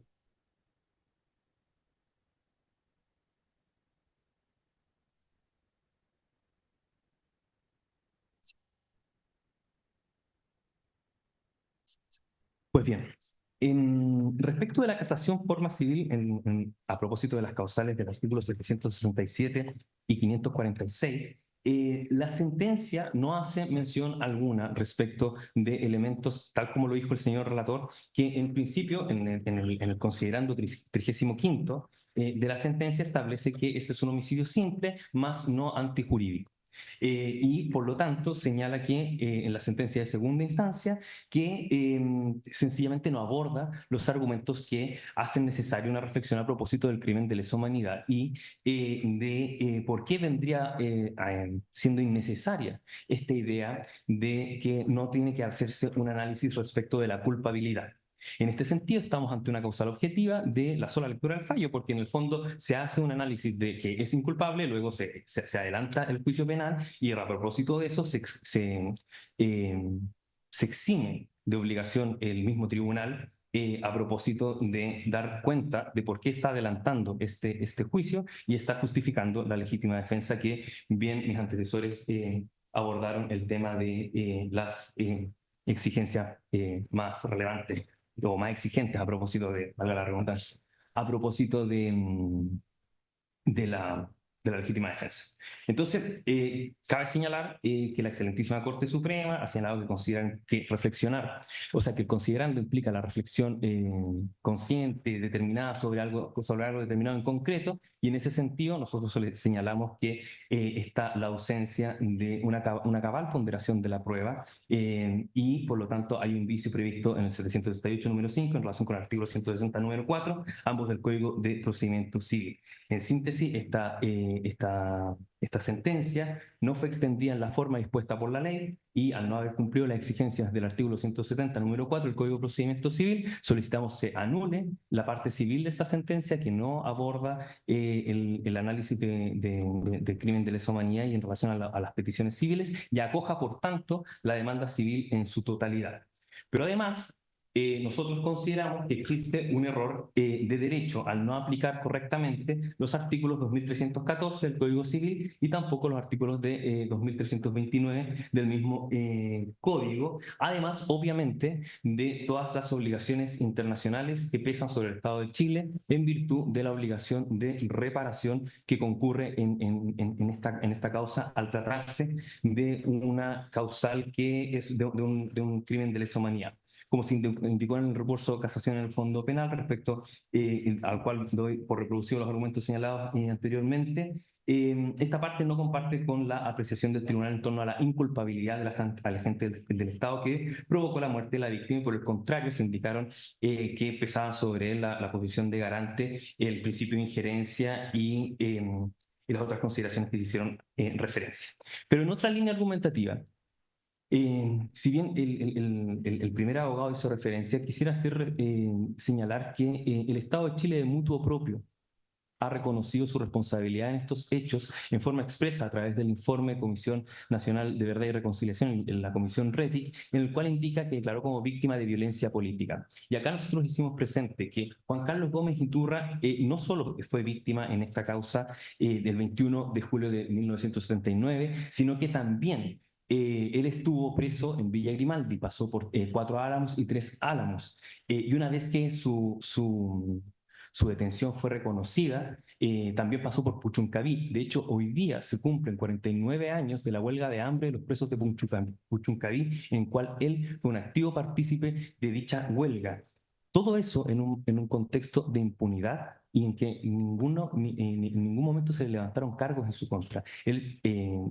Pues bien, respecto de la casación forma civil, a propósito de las causales del artículo 767 y 546, la sentencia no hace mención alguna respecto de elementos, tal como lo dijo el señor relator, que en principio, en el considerando 35 de la sentencia, establece que este es un homicidio simple, más no antijurídico. Y por lo tanto señala que en la sentencia de segunda instancia que sencillamente no aborda los argumentos que hacen necesaria una reflexión a propósito del crimen de lesa humanidad y de por qué vendría siendo innecesaria esta idea de que no tiene que hacerse un análisis respecto de la culpabilidad. En este sentido, estamos ante una causal objetiva de la sola lectura del fallo, porque en el fondo se hace un análisis de que es inculpable, luego se adelanta el juicio penal y a propósito de eso se exime de obligación el mismo tribunal a propósito de dar cuenta de por qué está adelantando este juicio y está justificando la legítima defensa que bien mis antecesores abordaron el tema de las exigencias más relevantes o más exigentes a propósito de, valga la redundancia, a propósito de la legítima defensa. Entonces, cabe señalar que la excelentísima Corte Suprema ha señalado que consideran que reflexionar, o sea, que considerando implica la reflexión consciente, determinada sobre algo determinado en concreto, y en ese sentido nosotros señalamos que está la ausencia de una cabal ponderación de la prueba y por lo tanto hay un vicio previsto en el 768 número 5 en relación con el artículo 160 número 4, ambos del Código de Procedimiento Civil. En síntesis, esta sentencia no fue extendida en la forma dispuesta por la ley y al no haber cumplido las exigencias del artículo 170, número 4 del Código de Procedimiento Civil, solicitamos se anule la parte civil de esta sentencia que no aborda el análisis del crimen de lesa humanidad y en relación a las peticiones civiles y acoja, por tanto, la demanda civil en su totalidad. Pero además, nosotros consideramos que existe un error de derecho al no aplicar correctamente los artículos 2314 del Código Civil y tampoco los artículos de 2329 del mismo Código, además obviamente de todas las obligaciones internacionales que pesan sobre el Estado de Chile en virtud de la obligación de reparación que concurre en esta causa al tratarse de una causal que es de un crimen de lesa humanidad. Como se indicó en el recurso de casación en el Fondo Penal, respecto al cual doy por reproducido los argumentos señalados anteriormente, esta parte no comparte con la apreciación del tribunal en torno a la inculpabilidad del agente del Estado que provocó la muerte de la víctima y por el contrario se indicaron que pesaba sobre él la posición de garante, el principio de injerencia y las otras consideraciones que se hicieron referencia. Pero en otra línea argumentativa, si bien el primer abogado hizo referencia, quisiera señalar que el Estado de Chile de mutuo propio ha reconocido su responsabilidad en estos hechos en forma expresa a través del informe Comisión Nacional de Verdad y Reconciliación, en la Comisión RETIC, en el cual indica que declaró como víctima de violencia política. Y acá nosotros hicimos presente que Juan Carlos Gómez Iturra no solo fue víctima en esta causa del 21 de julio de 1979, sino que también él estuvo preso en Villa Grimaldi, pasó por 4 Álamos y 3 Álamos. Y una vez que su detención fue reconocida, también pasó por Puchuncaví. De hecho, hoy día se cumplen 49 años de la huelga de hambre de los presos de Puchuncaví, en cual él fue un activo partícipe de dicha huelga. Todo eso en un contexto de impunidad y en que en ningún momento se le levantaron cargos en su contra. Él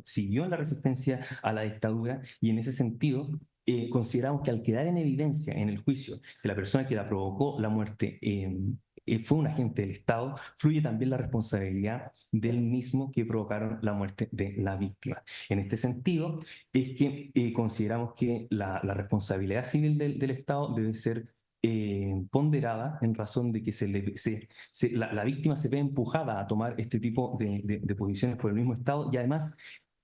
siguió en la resistencia a la dictadura y en ese sentido consideramos que al quedar en evidencia en el juicio que la persona que la provocó la muerte fue un agente del Estado, fluye también la responsabilidad del mismo que provocaron la muerte de la víctima. En este sentido, es que consideramos que la responsabilidad civil del Estado debe ser ponderada en razón de que la víctima se ve empujada a tomar este tipo de posiciones por el mismo Estado y además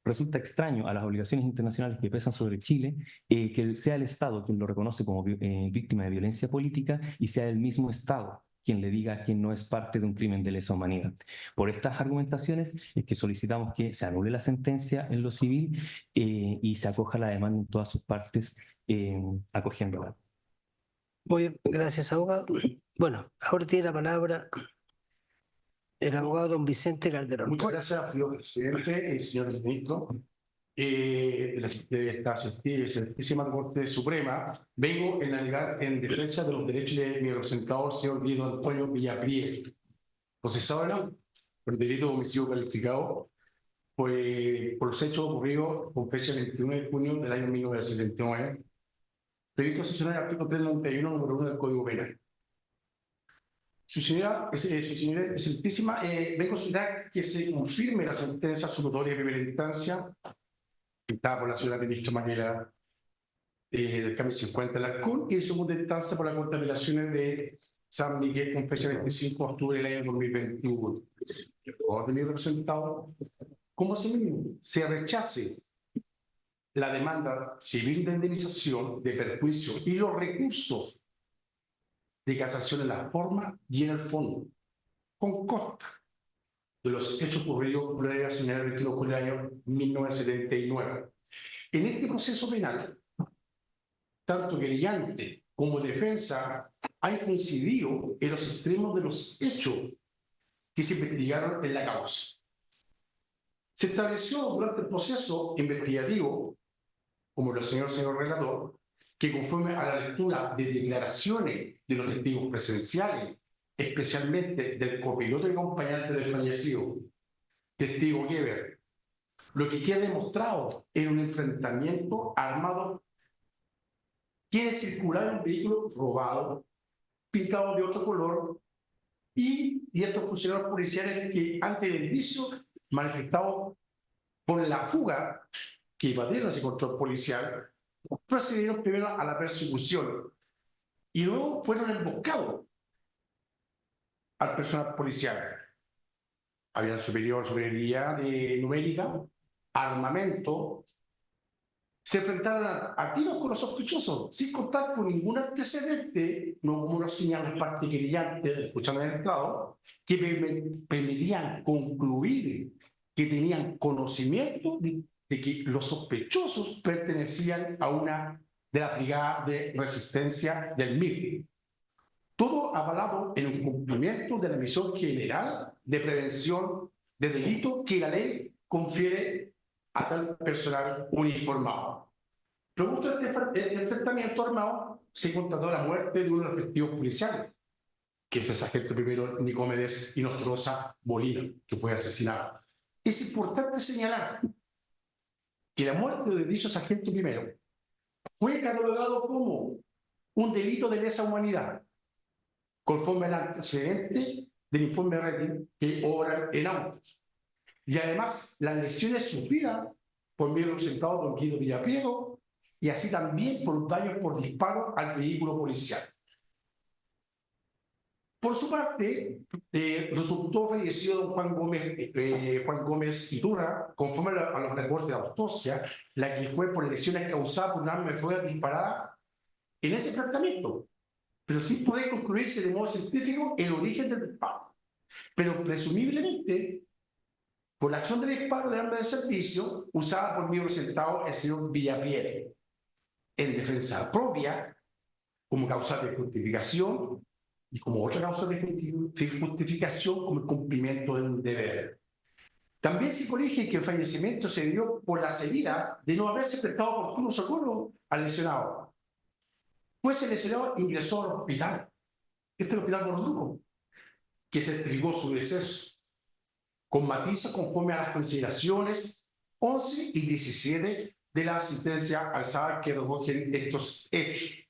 resulta extraño a las obligaciones internacionales que pesan sobre Chile que sea el Estado quien lo reconoce como víctima de violencia política y sea el mismo Estado quien le diga que no es parte de un crimen de lesa humanidad. Por estas argumentaciones es que solicitamos que se anule la sentencia en lo civil y se acoja la demanda en todas sus partes acogiéndola. Muy bien, gracias, abogado. Bueno, ahora tiene la palabra el abogado don Vicente Calderón. Muchas gracias, señor presidente, señor ministro. De esta excelentísima Corte Suprema, vengo en alegar en defensa de los derechos de mi representado, el señor Guido Antonio Villapriel, procesado por delito de homicidio calificado por los hechos ocurridos con fecha 21 de junio del año 1979, previsto a sancionar el artículo 391, número 1 del Código Penal. Su señora excelentísima, vengo a solicitar que se confirme la sentencia absolutoria de primera instancia dictada por la señora ministra Manuela del cambio 50 de Alarcón y de segunda instancia por la Corte de Apelaciones de San Miguel con fecha 25 de octubre del año 2021. Por de mi representado, como asimismo se rechace la demanda civil de indemnización de perjuicio y los recursos de casación en la forma y en el fondo, con costa de los hechos ocurridos por la señora el 21 de julio del año 1979. En este proceso penal, tanto querellante como defensa han coincidido en los extremos de los hechos que se investigaron en la causa. Se estableció durante el proceso investigativo, como lo señor relator, que conforme a la lectura de declaraciones de los testigos presenciales, especialmente del copiloto y acompañante del fallecido, testigo Geber, lo que queda demostrado en un enfrentamiento armado, quienes circularon en un vehículo robado, pintado de otro color, y estos funcionarios policiales que ante el indicio manifestado por la fuga que invadieron ese control policial, procedieron primero a la persecución y luego fueron emboscados al personal policial. Había superioridad numérica, armamento, se enfrentaron a tiros con los sospechosos, sin contar con ningún antecedente, no como los señalan parte querellante, escuchando en el estrado, que permitían concluir que tenían conocimiento de que los sospechosos pertenecían a una de las brigadas de resistencia del MIR. Todo avalado en un cumplimiento de la misión general de prevención de delitos que la ley confiere a tal personal uniformado. Producto de este enfrentamiento armado, se constató la muerte de uno de los testigos policiales, que es el sargento primero Nicomedes Inostroza Molina, que fue asesinado. Es importante señalar que la muerte de dicho sargento primero fue catalogado como un delito de lesa humanidad, conforme al antecedente del informe Reding que obra en autos. Y además, las lesiones sufridas por mi representado don Guido Villapriego y así también por daños por disparo al vehículo policial. Por su parte, resultó fallecido don Juan Gómez Iturra, conforme a los reportes de autopsia, la que fue por lesiones causadas por un arma de fuego disparada en ese enfrentamiento, pero sin poder concluirse de modo científico el origen del disparo. Pero presumiblemente, por la acción de disparo de arma de servicio usada por mi representado el señor Villapriego, en defensa propia, como causa de justificación, y como otra causa de justificación como el cumplimiento de un deber. También se corrige que el fallecimiento se dio por la herida de no haberse prestado oportuno socorro al lesionado. Pues el lesionado ingresó al hospital, este es el hospital Gorduco, que se explicó su deceso, con matices conforme a las consideraciones 11 y 17 de la sentencia alzada que recogen estos hechos.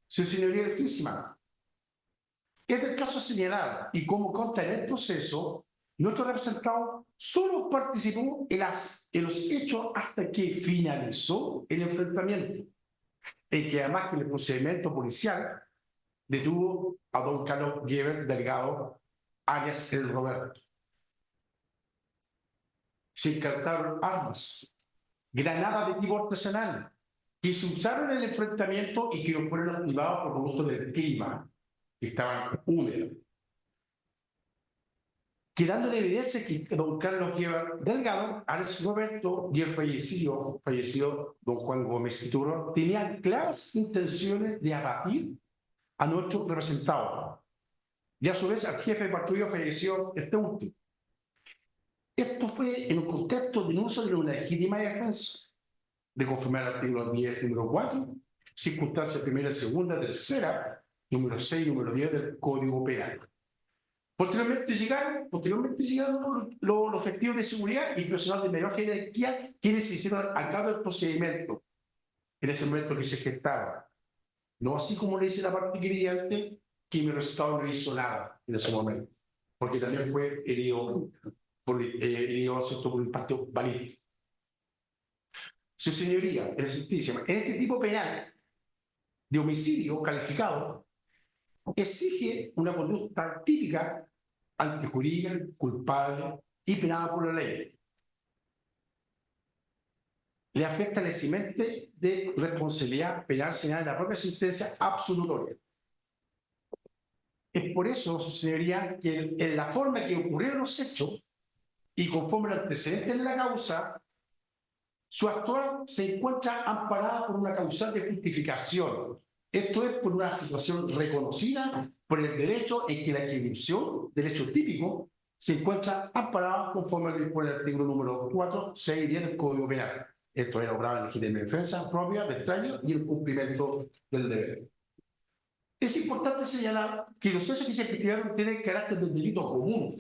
Su señoría altísima, es el caso señalado y como consta en el proceso, nuestro representado solo participó en los hechos hasta que finalizó el enfrentamiento, en que además que el procedimiento policial detuvo a don Carlos Geber Delgado, alias el Roberto. Se incautaron armas, granadas de tipo artesanal, que se usaron en el enfrentamiento y que no fueron activados por producto del clima, que estaban húmedos. Quedando en evidencia que don Carlos Geber Delgado, alias Roberto, y el fallecido don Juan Gómez Iturra, tenían claras intenciones de abatir a nuestro representado. Y a su vez al jefe de patrulla falleció este último. Esto fue en un contexto de uso de una legítima defensa, de conformar el artículo 10, número 4, circunstancia primera, segunda, tercera, número 6, número 10 del Código Penal. Posteriormente llegaron los efectivos de seguridad y personal de mayor jerarquía, quienes se hicieron a cargo del procedimiento en ese momento que se gestaba. No así como le dice la parte querellante, que mi resultado no hizo nada en ese momento, porque también fue herido por impacto balístico. Su señoría, excelentísima, en este tipo penal de homicidio calificado, exige una conducta típica antijurídica, culpable y penada por la ley. Le afecta el eximente de responsabilidad penal señalada en la propia sentencia absolutoria. Es por eso, su señoría, que en la forma que ocurrieron los hechos y conforme al antecedente de la causa, su actual se encuentra amparada por una causal de justificación Esto es por una situación reconocida por el derecho en que la ejecución del hecho típico se encuentra amparada conforme por el artículo número 4, 6 y 10 del Código Penal. Esto era obrado en legítima defensa propia de extraño y el cumplimiento del deber. Es importante señalar que los hechos que se investigaron tienen carácter de delito común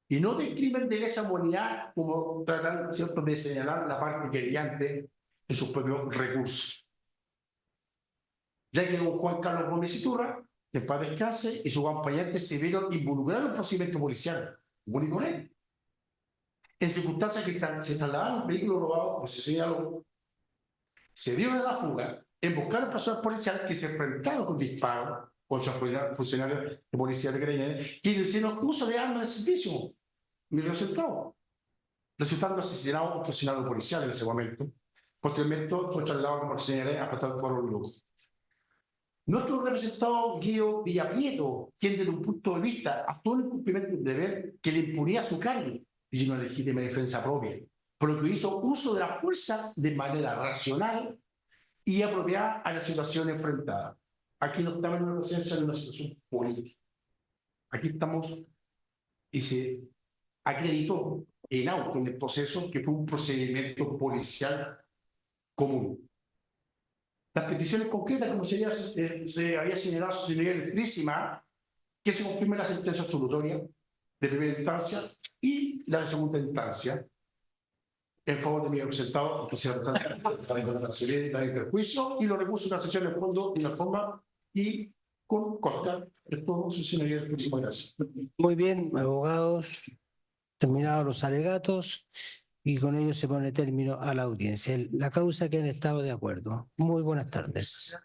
y no de crimen de lesa humanidad, como tratan, ¿cierto?, de señalar la parte querellante en sus propios recursos. Ya que don Juan Carlos Gómez Iturra, en paz descanse, y su acompañante se vieron involucrados en un procedimiento policial, común y correcto, en circunstancias que se trasladaron vehículos robados, pues se señaló, se dieron a la fuga, emboscaron personal policial que se enfrentaron con disparos contra funcionarios de policía de Carabineros, que hicieron uso de armas de servicio. Mi resultado, resultando asesinado un funcionario policial en ese momento. Posteriormente fue trasladado, como señalé, a Pastor por Lugo. Nuestro representado Guido Villaprieto, quien desde un punto de vista actuó en el cumplimiento del deber que le imponía su cargo y una legítima defensa propia, por lo que hizo uso de la fuerza de manera racional y apropiada a la situación enfrentada. Aquí no estamos en una presencia de una situación política. Aquí estamos y se acreditó en auto en el proceso que fue un procedimiento policial común. Las peticiones concretas, como se había señalado su señoría ilustrísima, que se confirme la sentencia absolutoria de primera instancia y la de segunda instancia en favor de mi representado, que se la de perjuicio y los recursos de la sesión de fondo y la forma y con costa de todo su señoría ilustrísima. Gracias. Muy bien, abogados, terminados los alegatos y con ello se pone término a la audiencia. La causa que han estado de acuerdo. Muy buenas tardes.